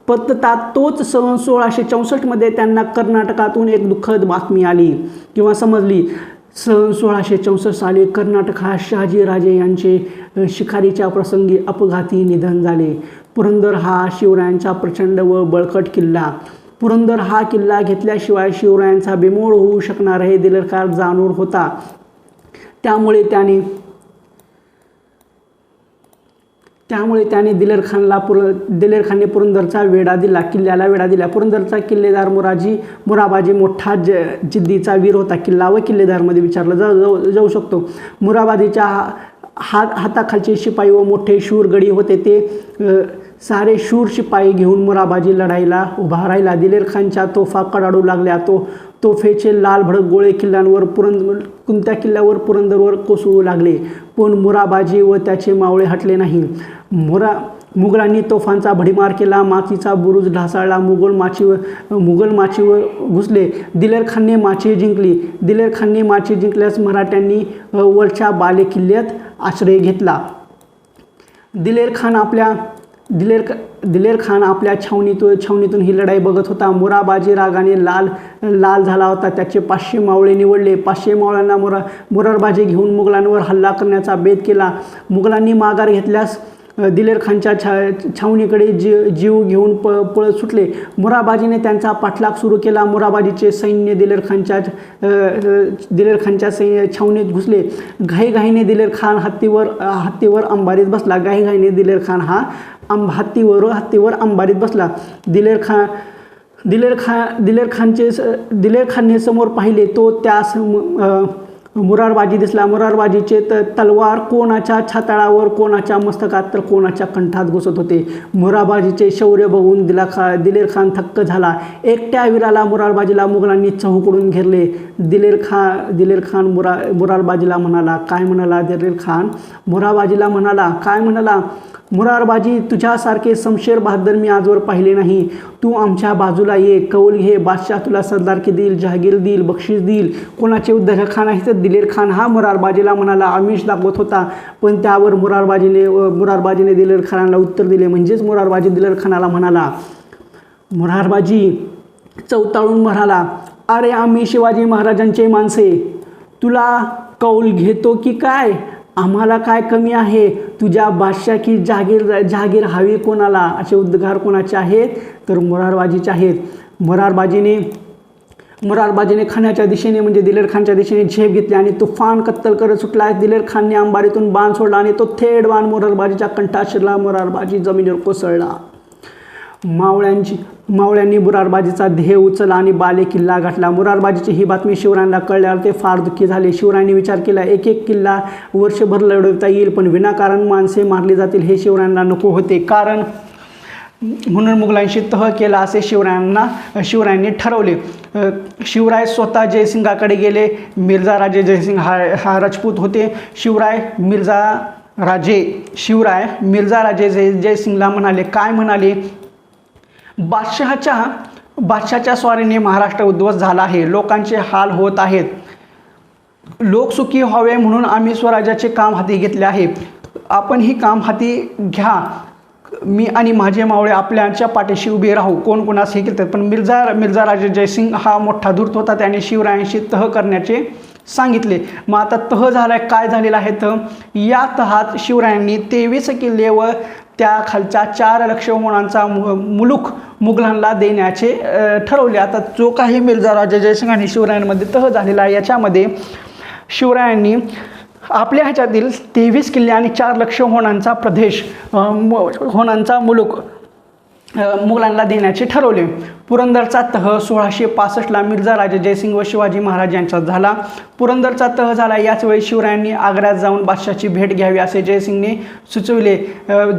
परततात तोच सन 1664 मध्ये त्यांना कर्नाटकातून एक दुःखद बातमी आली किंवा समजली. सन 1664 साली कर्नाटकात शहाजीराजे यांचे शिकारीच्या प्रसंगी अपघाती निधन झाले. पुरंदर हा शिवरायांचा प्रचंड व बळकट किल्ला. पुरंदर हा किल्ला घेतल्याशिवाय शिवरायांचा बिमोड होऊ शकणार हे दिलेर खान जाणून होता. त्यामुळे त्याने दिलेर खानने पुरंदरचा वेढा दिला. किल्ल्याला वेढा दिला. पुरंदरचा किल्लेदार मुराबाजी मोठा जिद्दीचा वीर होता. किल्ला व किल्लेदारमध्ये विचारलं जाऊ शकतो. मुराबाजीच्या हाताखालचे शिपाई व मोठे शूरगडी होते. ते सारे शूर शिपाई घेऊन मुराबाजी लढाईला उभा राहिला. दिलेर खानच्या तोफा कडाडू लागल्या. तोफेचे लाल भडक गोळे कोणत्या किल्ल्यावर पुरंदरवर कोसळू लागले. पण मुराबाजी व त्याचे मावळे हटले नाही. मुघलांनी तोफांचा भडीमार केला. माचीचा बुरुज ढासळला. मुघल माचीवर घुसले. दिलेर खानने माची जिंकली. दिलेर खानने माची जिंकल्यास मराठ्यांनी वरच्या बाले किल्ल्यात आश्रय घेतला. दिलेर खान आपल्या छावणीतून ही लढाई बघत होता. मुराबाजी रागाने लाल झाला होता. त्याचे 500 मावळे निवडले. 500 मावळ्यांना मुरारबाजी घेऊन मुघलांवर हल्ला करण्याचा बेत केला. मुघलांनी माघार घेतल्यास दिलेर खानच्या छावणीकडे जीव घेऊन पळत सुटले. मुराबाजीने त्यांचा पाठलाग सुरू केला. मुराबाजीचे सैन्य दिलेर खानच्या छावणीत घुसले. घाईघाईने दिलेर खान हत्तीवर अंबारीत बसला. घाईघाईने दिलेर खान हा हत्तीवर अंबारीत बसला. दिलेर खानने समोर पाहिले तो त्यास मुरारबाजी दिसला. मुरारबाजीचे तलवार कोणाच्या छाताळावर, कोणाच्या मस्तकात तर कोणाच्या कंठात घुसत होते. मुरारबाजीचे शौर्य बघून दिलेर खान थक्क झाला. एकट्या वीराला मुरारबाजीला मुघलांनी चहूकडून घेरले. दिलेर खान मुरारबाजीला म्हणाला, काय म्हणाला? दिलेर खान मुरारबाजीला म्हणाला, काय म्हणाला? मुरारबाजी, तुझ्यासारखे शमशेर बहादर मी आजवर पाहिले नाही. तू आमच्या बाजूला ये, कौल घे. बादशाह तुला सरदारकी देईल, जहागीर देईल, बक्षीस देईल. कोणाचे उद्योगखान आहे तर दिलेर खान हा मुरारबाजीला म्हणाला. आमिष दाखवत होता. पण त्यावर मुरारबाजीने दिलेर खानाला उत्तर दिले. म्हणजेच मुरारबाजी दिलेर खानाला म्हणाला, मुरारबाजी चवताळून म्हणाला, अरे आम्ही शिवाजी महाराजांचे माणसे, तुला कौल घेतो की काय? आम्हाला काय कमी आहे? तुझ्या बादशाह की जहागीर हवी कोणाला? असे उद्गार कोणाचे आहेत तर मुरारबाजीचे आहेत. मुरारबाजीने खानाच्या दिशेने म्हणजे दिलेर खानच्या दिशेने झेप घेतली आणि तुफान कत्तल करत सुटला. दिलेर खानने अंबारीतून बाण सोडला आणि तो थेट बाण मुरारबाजीच्या कंठात शिरला. मुरारबाजी जमिनीवर कोसळला. मावळ्यांनी मुरारबाजीचा देह उचलला आणि बाले किल्ला गाठला. मुरारबाजीची ही बातमी शिवरायांना कळल्यावर ते फार दुःखी झाले. शिवरायांनी विचार केला, एक किल्ला वर्षभर लढवता येईल, पण विनाकारण माणसे मारली जातील हे शिवरायांना नको होते. म्हणून मुघलांशी तह केला असे शिवरायांनी ठरवले. शिवराय स्वतः जयसिंगाकडे गेले. मिर्झा राजे जयसिंग हा राजपूत होते. शिवराय मिर्झा राजे जयसिंगला म्हणाले, काय म्हणाले? बादशाहच्या स्वारीने महाराष्ट्र उद्ध्वस्त झाला आहे. लोकांचे हाल होत आहेत. लोक सुखी व्हावे म्हणून आम्ही स्वराज्याचे काम हाती घेतले आहे. आपण ही काम हाती घ्या. मी आणि माझे मावळे आपल्याच्या पाठीशी उभे राहू. कोण कोणास हे केलं. पण मिर्झा राजे जयसिंग हा मोठा धूर्त होता. त्याने शिवरायांशी तह करण्याचे सांगितले. मग आता तह झाला. काय झालेला आहे तह? या तहात शिवरायांनी 23 किल्ले व त्या खालच्या 4 लक्ष होणांचा मुलूक मुघलांना देण्याचे ठरवले. आता जो काही मिर्झा राजे जयसिंग आणि शिवरायांमध्ये तह झालेला आहे, याच्यामध्ये शिवरायांनी आपल्या ह्याच्यातील 23 किल्ले आणि 4 लक्ष होणांचा प्रदेश, होणांचा मुलूक मुघलांना देण्याचे ठरवले. पुरंदरचा तह 1665ला मिर्झा राजा जयसिंग व शिवाजी महाराज यांच्यात झाला. पुरंदरचा तह झाला याच वेळी शिवरायांनी आग्र्यात जाऊन बादशाहची भेट घ्यावी असे जयसिंगने सुचविले.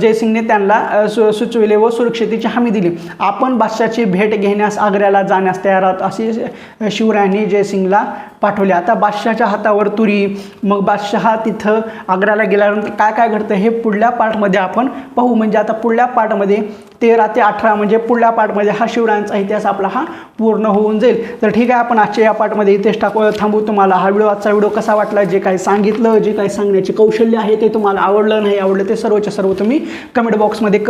जयसिंगने त्यांना सुचविले व सुरक्षेची हमी दिली. आपण बादशाहची भेट घेण्यास आग्र्याला जाण्यास तयार आहात असे शिवरायांनी जयसिंगला पाठवले. आता बादशाहच्या हातावर तुरी. मग बादशाह तिथं आग्र्याला गेल्यानंतर काय काय घडतं हे पुढल्या पार्टमध्ये आपण पाहू. म्हणजे आता पुढल्या पार्टमध्ये 13 ते 18 म्हणजे पुढल्या पार्टमध्ये हा शिवरायांचा इतिहास आपला हा पूर्ण होऊन जाईल. तर ठीक आहे, आपण आजच्या या पार्टमध्ये इथेच थांबू. तुम्हाला हा आजचा व्हिडिओ कसा वाटला, जे काही सांगितलं, जे काही सांगण्याचे कौशल्य आहे ते तुम्हाला आवडलं नाही आवडलं ते सर्वच्या सर्व तुम्ही कमेंट बॉक्समध्ये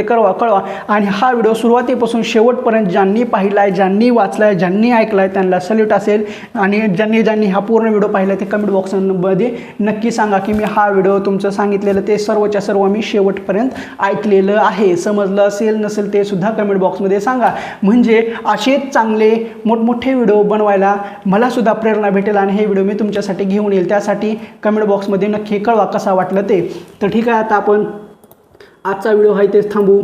कळवा. आणि हा व्हिडिओ सुरुवातीपासून शेवटपर्यंत ज्यांनी पाहिला आहे, ज्यांनी वाचला आहे, ज्यांनी ऐकला आहे त्यांना सल्यूट असेल. आणि ज्यांनी हा पूर्ण व्हिडिओ पाहिला ते कमेंट बॉक्समध्ये नक्की सांगा की मी हा व्हिडिओ तुमचं सांगितलेलं ते सर्वच्या सर्व मी शेवटपर्यंत ऐकलेलं आहे. समजलं असेल नसेल ते सुद्धा कमेंट बॉक्समध्ये सांगा. म्हणजे असेच चांगले मोठमोठे व्हिडिओ बनवायला मला सुद्धा प्रेरणा भेटेल आणि हे व्हिडिओ मी तुमच्यासाठी घेऊन येईल. त्यासाठी कमेंट बॉक्समध्ये नक्की कळवा कसा वाटलं ते. तर ठीक आहे, आता आपण आजचा व्हिडिओ आहे तेच थांबू.